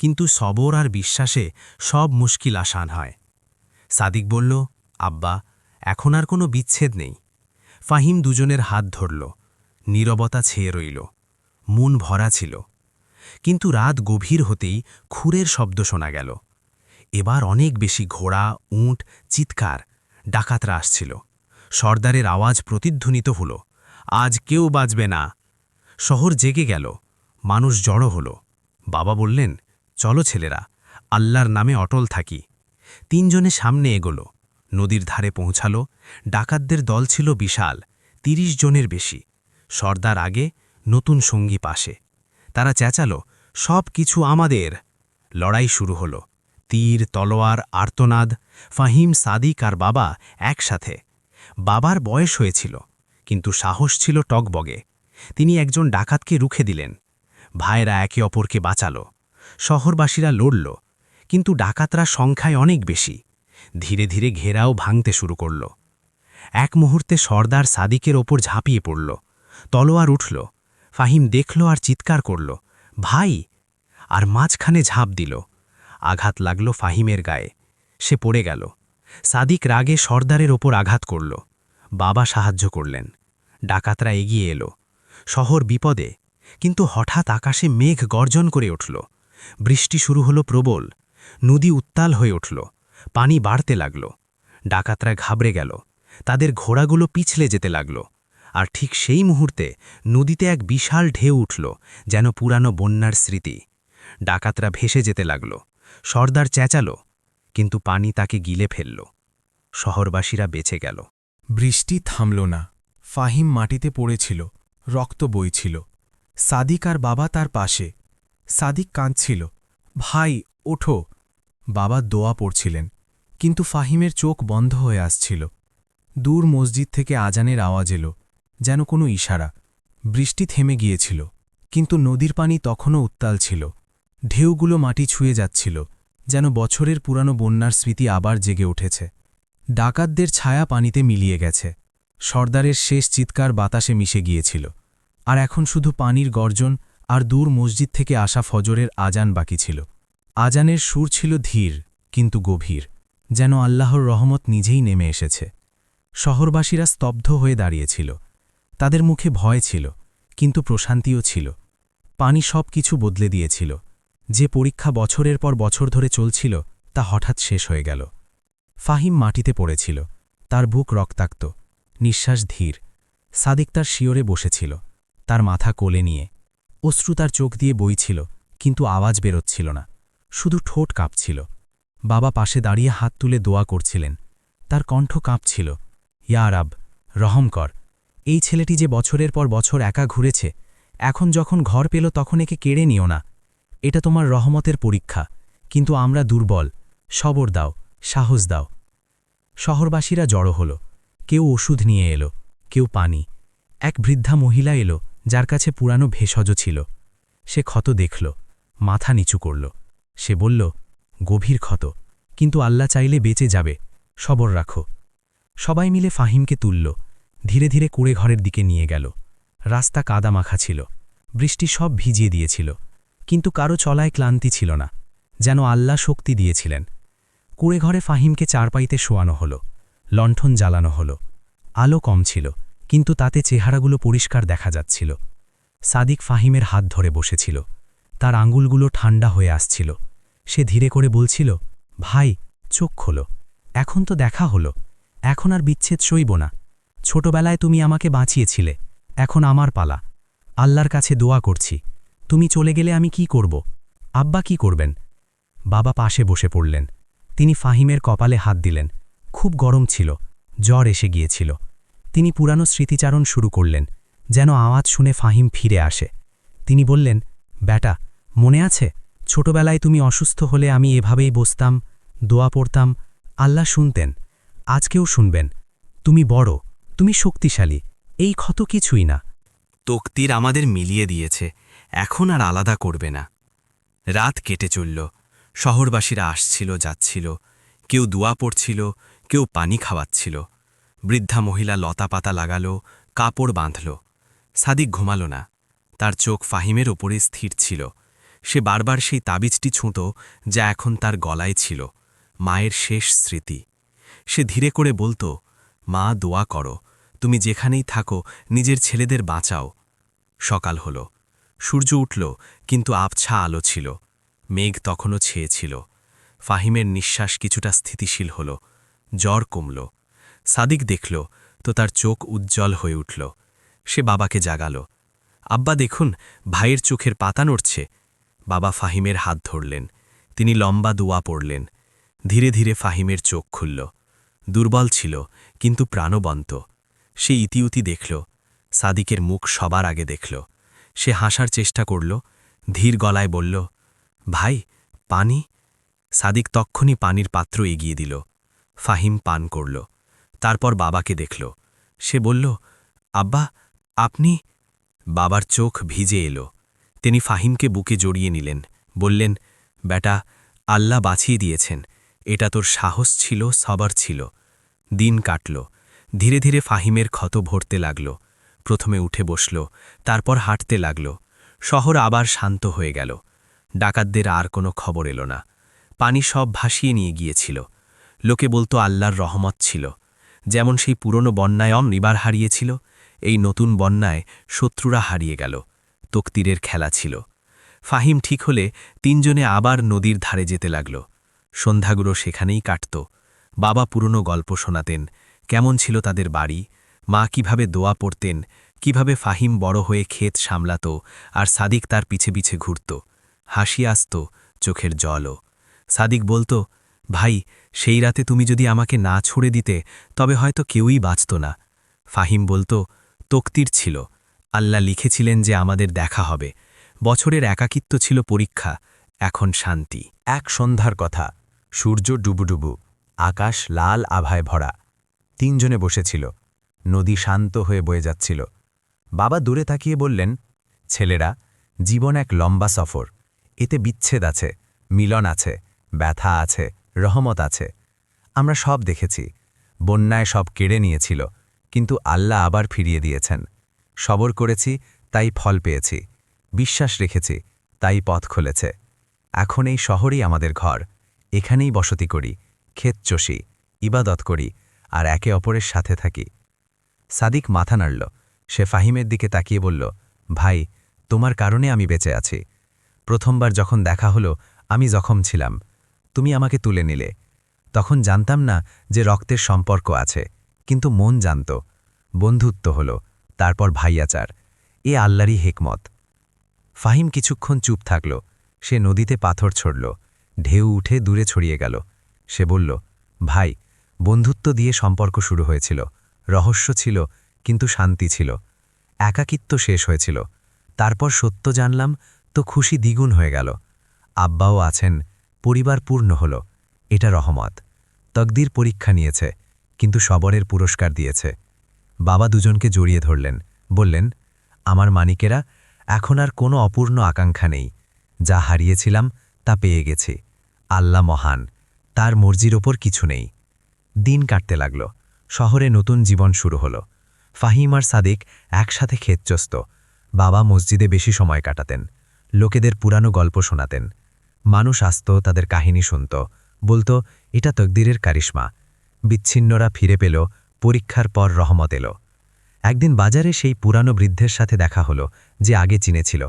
কিন্তু সবর আর বিশ্বাসে সব মুশকিল আসান হয়। সাদিক বলল, আব্বা, এখন আর কোনো বিচ্ছেদ নেই। ফাহিম দুজনের হাত ধরল। নীরবতা ছেয়ে রইল। মন ভরা ছিল। কিন্তু রাত গভীর হতেই খুরের শব্দ শোনা গেল। এবার অনেক বেশি ঘোড়া, উঁট, চিৎকার। ডাকাতরা আসছিল। সর্দারের আওয়াজ প্রতিধ্বনিত হল, আজ কেউ বাঁচবে না। শহর জেগে গেল। মানুষ জড়ো হল। বাবা বললেন, চলো ছেলেরা, আল্লাহর নামে অটল থাকি। 3 জনে সামনে এগোলো, নদীর ধারে পৌঁছালো। ডাকাতদের দল ছিল বিশাল, 30 জনের বেশি। সর্দার আগে, নতুন সঙ্গী পাশে। তারা চেঁচালো, সব কিছু আমাদের। লড়াই শুরু হলো। তীর, তলোয়ার, আর্তনাদ। ফাহিম, সাদিক আর বাবা একসাথে। বাবার বয়স হয়েছিল, কিন্তু সাহস ছিল টগবগে। তিনি একজন ডাকাতকে রুখে দিলেন। ভাইরা একে অপরকে বাঁচালো। শহরবাসীরা লড়ল, কিন্তু ডাকাতরা সংখ্যায় অনেক বেশি। ধীরে ধীরে ঘেরাও ভাঙতে শুরু করল। এক মুহূর্তে সর্দার সাদিকের ওপর ঝাঁপিয়ে পড়ল। তলোয়ার উঠল। ফাহিম দেখল আর চিৎকার করল, ভাই! আর মাঝখানে ঝাঁপ দিল। আঘাত লাগল ফাহিমের গায়ে। সে পড়ে গেল। সাদিক রাগে সর্দারের ওপর আঘাত করল। বাবা সাহায্য করলেন। ডাকাতরা এগিয়ে এলো। শহর বিপদে, কিন্তু হঠাৎ আকাশে মেঘ গর্জন করে উঠল। বৃষ্টি শুরু হলো প্রবল। নদী উত্তাল হয়ে উঠল। পানি বাড়তে লাগল। ডাকাতরা ঘাবড়ে গেল। তাদের ঘোড়াগুলো পিছলে যেতে লাগল। আর ঠিক সেই মুহূর্তে নদীতে এক বিশাল ঢেউ উঠল, যেন পুরানো বন্যার স্মৃতি। ডাকাতরা ভেসে যেতে লাগল। সর্দার চেঁচালো, কিন্তু পানি তাকে গিলে ফেলল। শহরবাসীরা বেঁচে গেল। বৃষ্টি থামল না। ফাহিম মাটিতে পড়েছিল, রক্ত বইছিল। সাদিক আর বাবা তার পাশে। সাদিক কাঁদছিল, ভাই ওঠো। বাবা দোয়া পড়ছিলেন, কিন্তু ফাহিমের চোখ বন্ধ হয়ে আসছিল। দূর মসজিদ থেকে আজানের আওয়াজ এলো, যেন কোনো ইশারা। বৃষ্টি থেমে গিয়েছিল, কিন্তু নদীর পানি তখনও উত্তাল ছিল। ঢেউগুলো মাটি ছুঁয়ে যাচ্ছিল, যেন বছরের পুরানো বন্যার স্মৃতি আবার জেগে উঠেছে। ডাকাতদের ছায়া পানিতে মিলিয়ে গেছে। সর্দারের শেষ চিৎকার বাতাসে মিশে গিয়েছিল। আর এখন শুধু পানির গর্জন আর দূর মসজিদ থেকে আসা ফজরের আজান বাকি ছিল। আজানের সুর ছিল ধীর, কিন্তু গভীর, যেন আল্লাহর রহমত নিজেই নেমে এসেছে। শহরবাসীরা স্তব্ধ হয়ে দাঁড়িয়েছিল। তাদের মুখে ভয় ছিল, কিন্তু প্রশান্তিও ছিল। পানি সব কিছু বদলে দিয়েছিল। যে পরীক্ষা বছরের পর বছর ধরে চলছিল, তা হঠাৎ শেষ হয়ে গেল। ফাহিম মাটিতে পড়েছিল, তার বুক রক্তাক্ত, নিঃশ্বাস ধীর। সাদিক তার শিয়রে বসেছিল, তার মাথা কোলে নিয়ে। অশ্রু তার চোখ দিয়ে বইছিল, কিন্তু আওয়াজ বেরোচ্ছিল না, শুধু ঠোঁট কাঁপছিল। বাবা পাশে দাঁড়িয়ে হাত তুলে দোয়া করছিলেন। তার কণ্ঠ কাঁপছিল, ইয়া রাব, রহম কর। এই ছেলেটি যে বছরের পর বছর একা ঘুরেছে, এখন যখন ঘর পেল তখন একে কেড়ে নিও না। এটা তোমার রহমতের পরীক্ষা, কিন্তু আমরা দুর্বল। সবর দাও, সাহস দাও। শহরবাসীরা জড়ো হল। কেউ ওষুধ নিয়ে এলো, কেউ পানি। এক বৃদ্ধা মহিলা এলো, যার কাছে পুরানো ভেষজ ছিল। সে ক্ষত দেখল, মাথা নিচু করল। সে বলল, গভীর ক্ষত, কিন্তু আল্লাহ চাইলে বেঁচে যাবে, সবর রাখো। সবাই মিলে ফাহিমকে তুলল, ধীরে ধীরে কুড়ে ঘরের দিকে নিয়ে গেল। রাস্তা কাদামাখা ছিল, বৃষ্টি সব ভিজিয়ে দিয়েছিল, কিন্তু কারো চলায় ক্লান্তি ছিল না, যেন আল্লাহ শক্তি দিয়েছিলেন। কুড়ে ঘরে ফাহিমকে চারপাইতে শোয়ানো হলো। লণ্ঠন জ্বালানো হলো। আলো কম ছিল, কিন্তু তাতে চেহারাগুলো পরিষ্কার দেখা যাচ্ছিল। সাদিক ফাহিমের হাত ধরে বসেছিল। তার আঙুলগুলো ঠান্ডা হয়ে আসছিল। সে ধীরে করে বলছিল, ভাই, চোখ খোলো। এখন তো দেখা হলো, এখন আর বিচ্ছেদ সইব না। ছোটবেলায় তুমি আমাকে বাঁচিয়েছিলে, এখন আমার পালা। আল্লাহর কাছে দোয়া করছি, তুমি চলে গেলে আমি কি করব? আব্বা কি করবেন? বাবা পাশে বসে পড়লেন। তিনি ফাহিমের কপালে হাত দিলেন। খুব গরম ছিল, জ্বর এসে গিয়েছিল। তিনি পুরানো স্মৃতিচারণ শুরু করলেন, যেন আওয়াজ শুনে ফাহিম ফিরে আসে। তিনি বললেন, ব্যাটা, মনে আছে ছোটবেলায় তুমি অসুস্থ হলে আমি এভাবেই বসতাম, দোয়া পড়তাম, আল্লাহ শুনতেন। আজকেও শুনবেন। তুমি বড়, তুমি শক্তিশালী, এই ক্ষত কিছুই না। তকদির আমাদের মিলিয়ে দিয়েছে, এখন আর আলাদা করবে না। রাত কেটে চলল। শহরবাসীরা আসছিল, যাচ্ছিল। কেউ দোয়া পড়ছিল, কেউ পানি খাওয়াচ্ছিল। বৃদ্ধা মহিলা লতাপাতা লাগালো, কাপড় বাঁধল। সাদিক ঘুমাল না, তার চোখ ফাহিমের ওপরে স্থির ছিল। সে বারবার সেই তাবিজটি ছুঁত, যা এখন তার গলায় ছিল, মায়ের শেষ স্মৃতি। সে ধীরে করে বলত, মা, দোয়া করো, তুমি যেখানেই থাকো নিজের ছেলেদের বাঁচাও। সকাল হল, সূর্য উঠল, কিন্তু আবছা আলো ছিল। মেঘ তখনও ছেয়েছিল। ফাহিমের নিঃশ্বাস কিছুটা স্থিতিশীল হল, জ্বর কমল। সাদিক দেখল তো তার চোখ উজ্জ্বল হয়ে উঠল। সে বাবাকে জাগাল। আব্বা দেখুন, ভাইয়ের চোখের পাতা নড়ছে। বাবা ফাহিমের হাত ধরলেন। তিনি লম্বা দোয়া পড়লেন। ধীরে ধীরে ফাহিমের চোখ খুলল। দুর্বল ছিল, কিন্তু প্রাণবন্ত। সে ইতিউতি দেখল। সাদিকের মুখ সবার আগে দেখল। সে হাসার চেষ্টা করল, ধীর গলায় বলল, ভাই, পানি। সাদিক তক্ষুনি পানির পাত্র এগিয়ে দিল। ফাহিম পান করল। তারপর বাবাকে দেখল। সে বলল, আব্বা, আপনি। বাবার চোখ ভিজে এলো। তিনি ফাহিমকে বুকে জড়িয়ে নিলেন, বললেন, বেটা, আল্লাহ বাঁচিয়ে দিয়েছেন। এটা তোর সাহস ছিল, সবার ছিল। দিন কাটল। ধীরে ধীরে ফাহিমের ক্ষত ভরতে লাগল। প্রথমে উঠে বসল, তারপর হাঁটতে লাগল। শহর আবার শান্ত হয়ে গেল। ডাকাতদের আর কোনো খবর এলো না। পানি সব ভাসিয়ে নিয়ে গিয়েছিল। লোকে বলতো আল্লাহর রহমত ছিল। যেমন সেই পুরনো বন্যায় নিবার হারিয়েছিল, এই নতুন বন্যায় শত্রুরা হারিয়ে গেল। তকদিরের খেলা ছিল। ফাহিম ঠিক হলে তিনজনে আবার নদীর ধারে যেতে লাগল। সন্ধ্যাগুলো সেখানেই কাটত। বাবা পুরনো গল্প শোনাতেন, কেমন ছিল তাদের বাড়ি, মা কিভাবে দোয়া পড়তেন, কিভাবে ফাহিম বড় হয়ে ক্ষেত সামলাত আর সাদিক তার পিছে পিছে ঘুরত। হাসি আসত, চোখের জলও। সাদিক বলতো, ভাই, সেই রাতে তুমি যদি আমাকে না ছুড়ে দিতে তবে হয়তো কেউই বাঁচত না। ফাহিম বলতো, তকদির ছিল, আল্লাহ লিখেছিলেন যে আমাদের দেখা হবে। বছরের একাকিত্ব ছিল পরীক্ষা, এখন শান্তি। এক সন্ধ্যার কথা। সূর্য ডুবুডুবু, আকাশ লাল আভায় ভরা। তিনজনে বসেছিল। নদী শান্ত হয়ে বয়ে যাচ্ছিল। বাবা দূরে তাকিয়ে বললেন, ছেলেরা, জীবন এক লম্বা সফর। এতে বিচ্ছেদ আছে, মিলন আছে, ব্যথা আছে, রহমত আছে। আমরা সব দেখেছি। বন্যায় সব কেড়ে নিয়েছিল, কিন্তু আল্লাহ আবার ফিরিয়ে দিয়েছেন। সবর করেছি, তাই ফল পেয়েছি। বিশ্বাস রেখেছি, তাই পথ খুলেছে। এখন এই শহরই আমাদের ঘর। এখানেই বসতি করি, ক্ষেত চষি, ইবাদত করি, আর একে অপরের সাথে থাকি। সাদিক মাথা নাড়ল। সে ফাহিমের দিকে তাকিয়ে বলল, ভাই, তোমার কারণে আমি বেঁচে আছি। প্রথমবার যখন দেখা হলো, আমি জখম ছিলাম। তুমি আমাকে তুলে নিলে। তখন জানতাম না যে রক্তের সম্পর্ক আছে, কিন্তু মন জানত। বন্ধুত্ব হলো, তারপর ভাইয়াচার। এ আল্লাহরই হেকমত। ফাহিম কিছুক্ষণ চুপ থাকল। সে নদীতে পাথর ছড়ল। ঢেউ উঠে দূরে ছড়িয়ে গেল। সে বলল, ভাই, বন্ধুত্ব দিয়ে সম্পর্ক শুরু হয়েছিল। রহস্য ছিল, কিন্তু শান্তি ছিল। একাকিত্ব শেষ হয়েছিল। তারপর সত্য জানলাম, তো খুশি দ্বিগুণ হয়ে গেল। আব্বাও আছেন, পরিবার পূর্ণ হল। এটা রহমত। তকদির পরীক্ষা নিয়েছে, কিন্তু সবরের পুরস্কার দিয়েছে। বাবা দুজনকে জড়িয়ে ধরলেন, বললেন, আমার মানিকেরা, এখন আর কোনো অপূর্ণ আকাঙ্ক্ষা নেই। যা হারিয়েছিলাম তা পেয়ে গেছি। আল্লাহ মহান, তার মর্জির ওপর কিছু নেই। দিন কাটতে লাগল। শহরে নতুন জীবন শুরু হল। ফাহিম আর সাদিক একসাথে ক্ষেতচস্ত। বাবা মসজিদে বেশি সময় কাটাতেন। লোকেদের পুরানো গল্প শোনাতেন। মানুষ আসত, তাদের কাহিনী শুনত, বলতো, এটা তকদিরের কারিশমা। বিচ্ছিন্নরা ফিরে পেল, পরীক্ষার পর রহমত এলো। একদিন বাজারে সেই পুরানো বৃদ্ধের সাথে দেখা হলো, যে আগে চিনেছিল।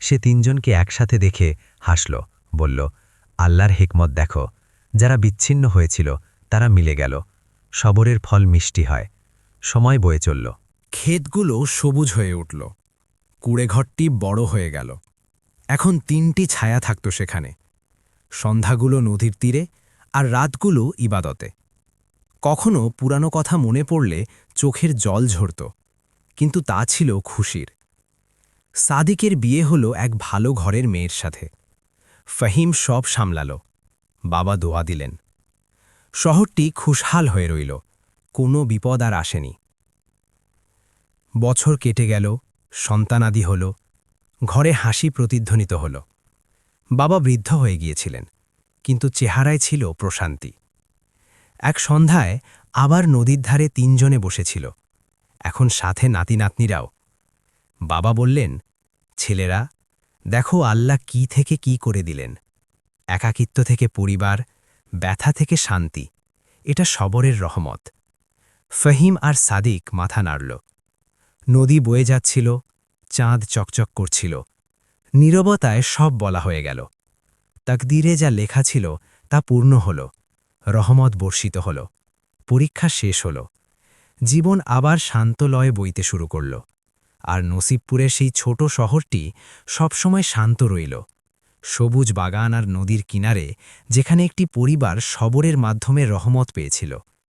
সে তিনজনকে একসাথে দেখে হাসল, বলল, আল্লাহর হিকমত দেখো, যারা বিচ্ছিন্ন হয়েছিল তারা মিলে গেল। সবরের ফল মিষ্টি হয়। সময় বয়ে চলল। ক্ষেতগুলো সবুজ হয়ে উঠল। কুড়েঘরটি বড় হয়ে গেল। এখন 3টি ছায়া থাকত সেখানে। সন্ধ্যাগুলো নদীর তীরে, আর রাতগুলো ইবাদতে। কখনো পুরানো কথা মনে পড়লে চোখের জল ঝরত, কিন্তু তা ছিল খুশির। সাদিকের বিয়ে হলো এক ভালো ঘরের মেয়ের সাথে। ফাহিম সব সামলাল। বাবা দোয়া দিলেন। শহরটি খুশহাল হয়ে রইল, কোনো বিপদ আর আসেনি। বছর কেটে গেল, সন্তানাদি হল, ঘরে হাসি প্রতিধ্বনিত হল। বাবা বৃদ্ধ হয়ে গিয়েছিলেন, কিন্তু চেহারায় ছিল প্রশান্তি। এক সন্ধ্যায় আবার নদীর ধারে তিনজনে বসেছিল, এখন সাথে নাতি নাতনিরাও। বাবা বললেন, ছেলেরা, দেখো আল্লাহ কি থেকে কি করে দিলেন। একাকিত্ব থেকে পরিবার, ব্যথা থেকে শান্তি। এটা সবরের রহমত। ফাহিম আর সাদিক মাথা নাড়ল। নদী বয়ে যাচ্ছিল, চাঁদ চকচক করছিল। নীরবতায় সব বলা হয়ে গেল। তাকদীরে যা লেখা ছিল তা পূর্ণ হল। রহমত বর্ষিত হল। পরীক্ষা শেষ হল। জীবন আবার শান্ত লয়ে বইতে শুরু করল। আর নসিবপুরের সেই ছোট শহরটি সবসময় শান্ত রইল। সবুজ বাগান আর নদীর কিনারে, যেখানে একটি পরিবার সবরের মাধ্যমে রহমত পেয়েছিল।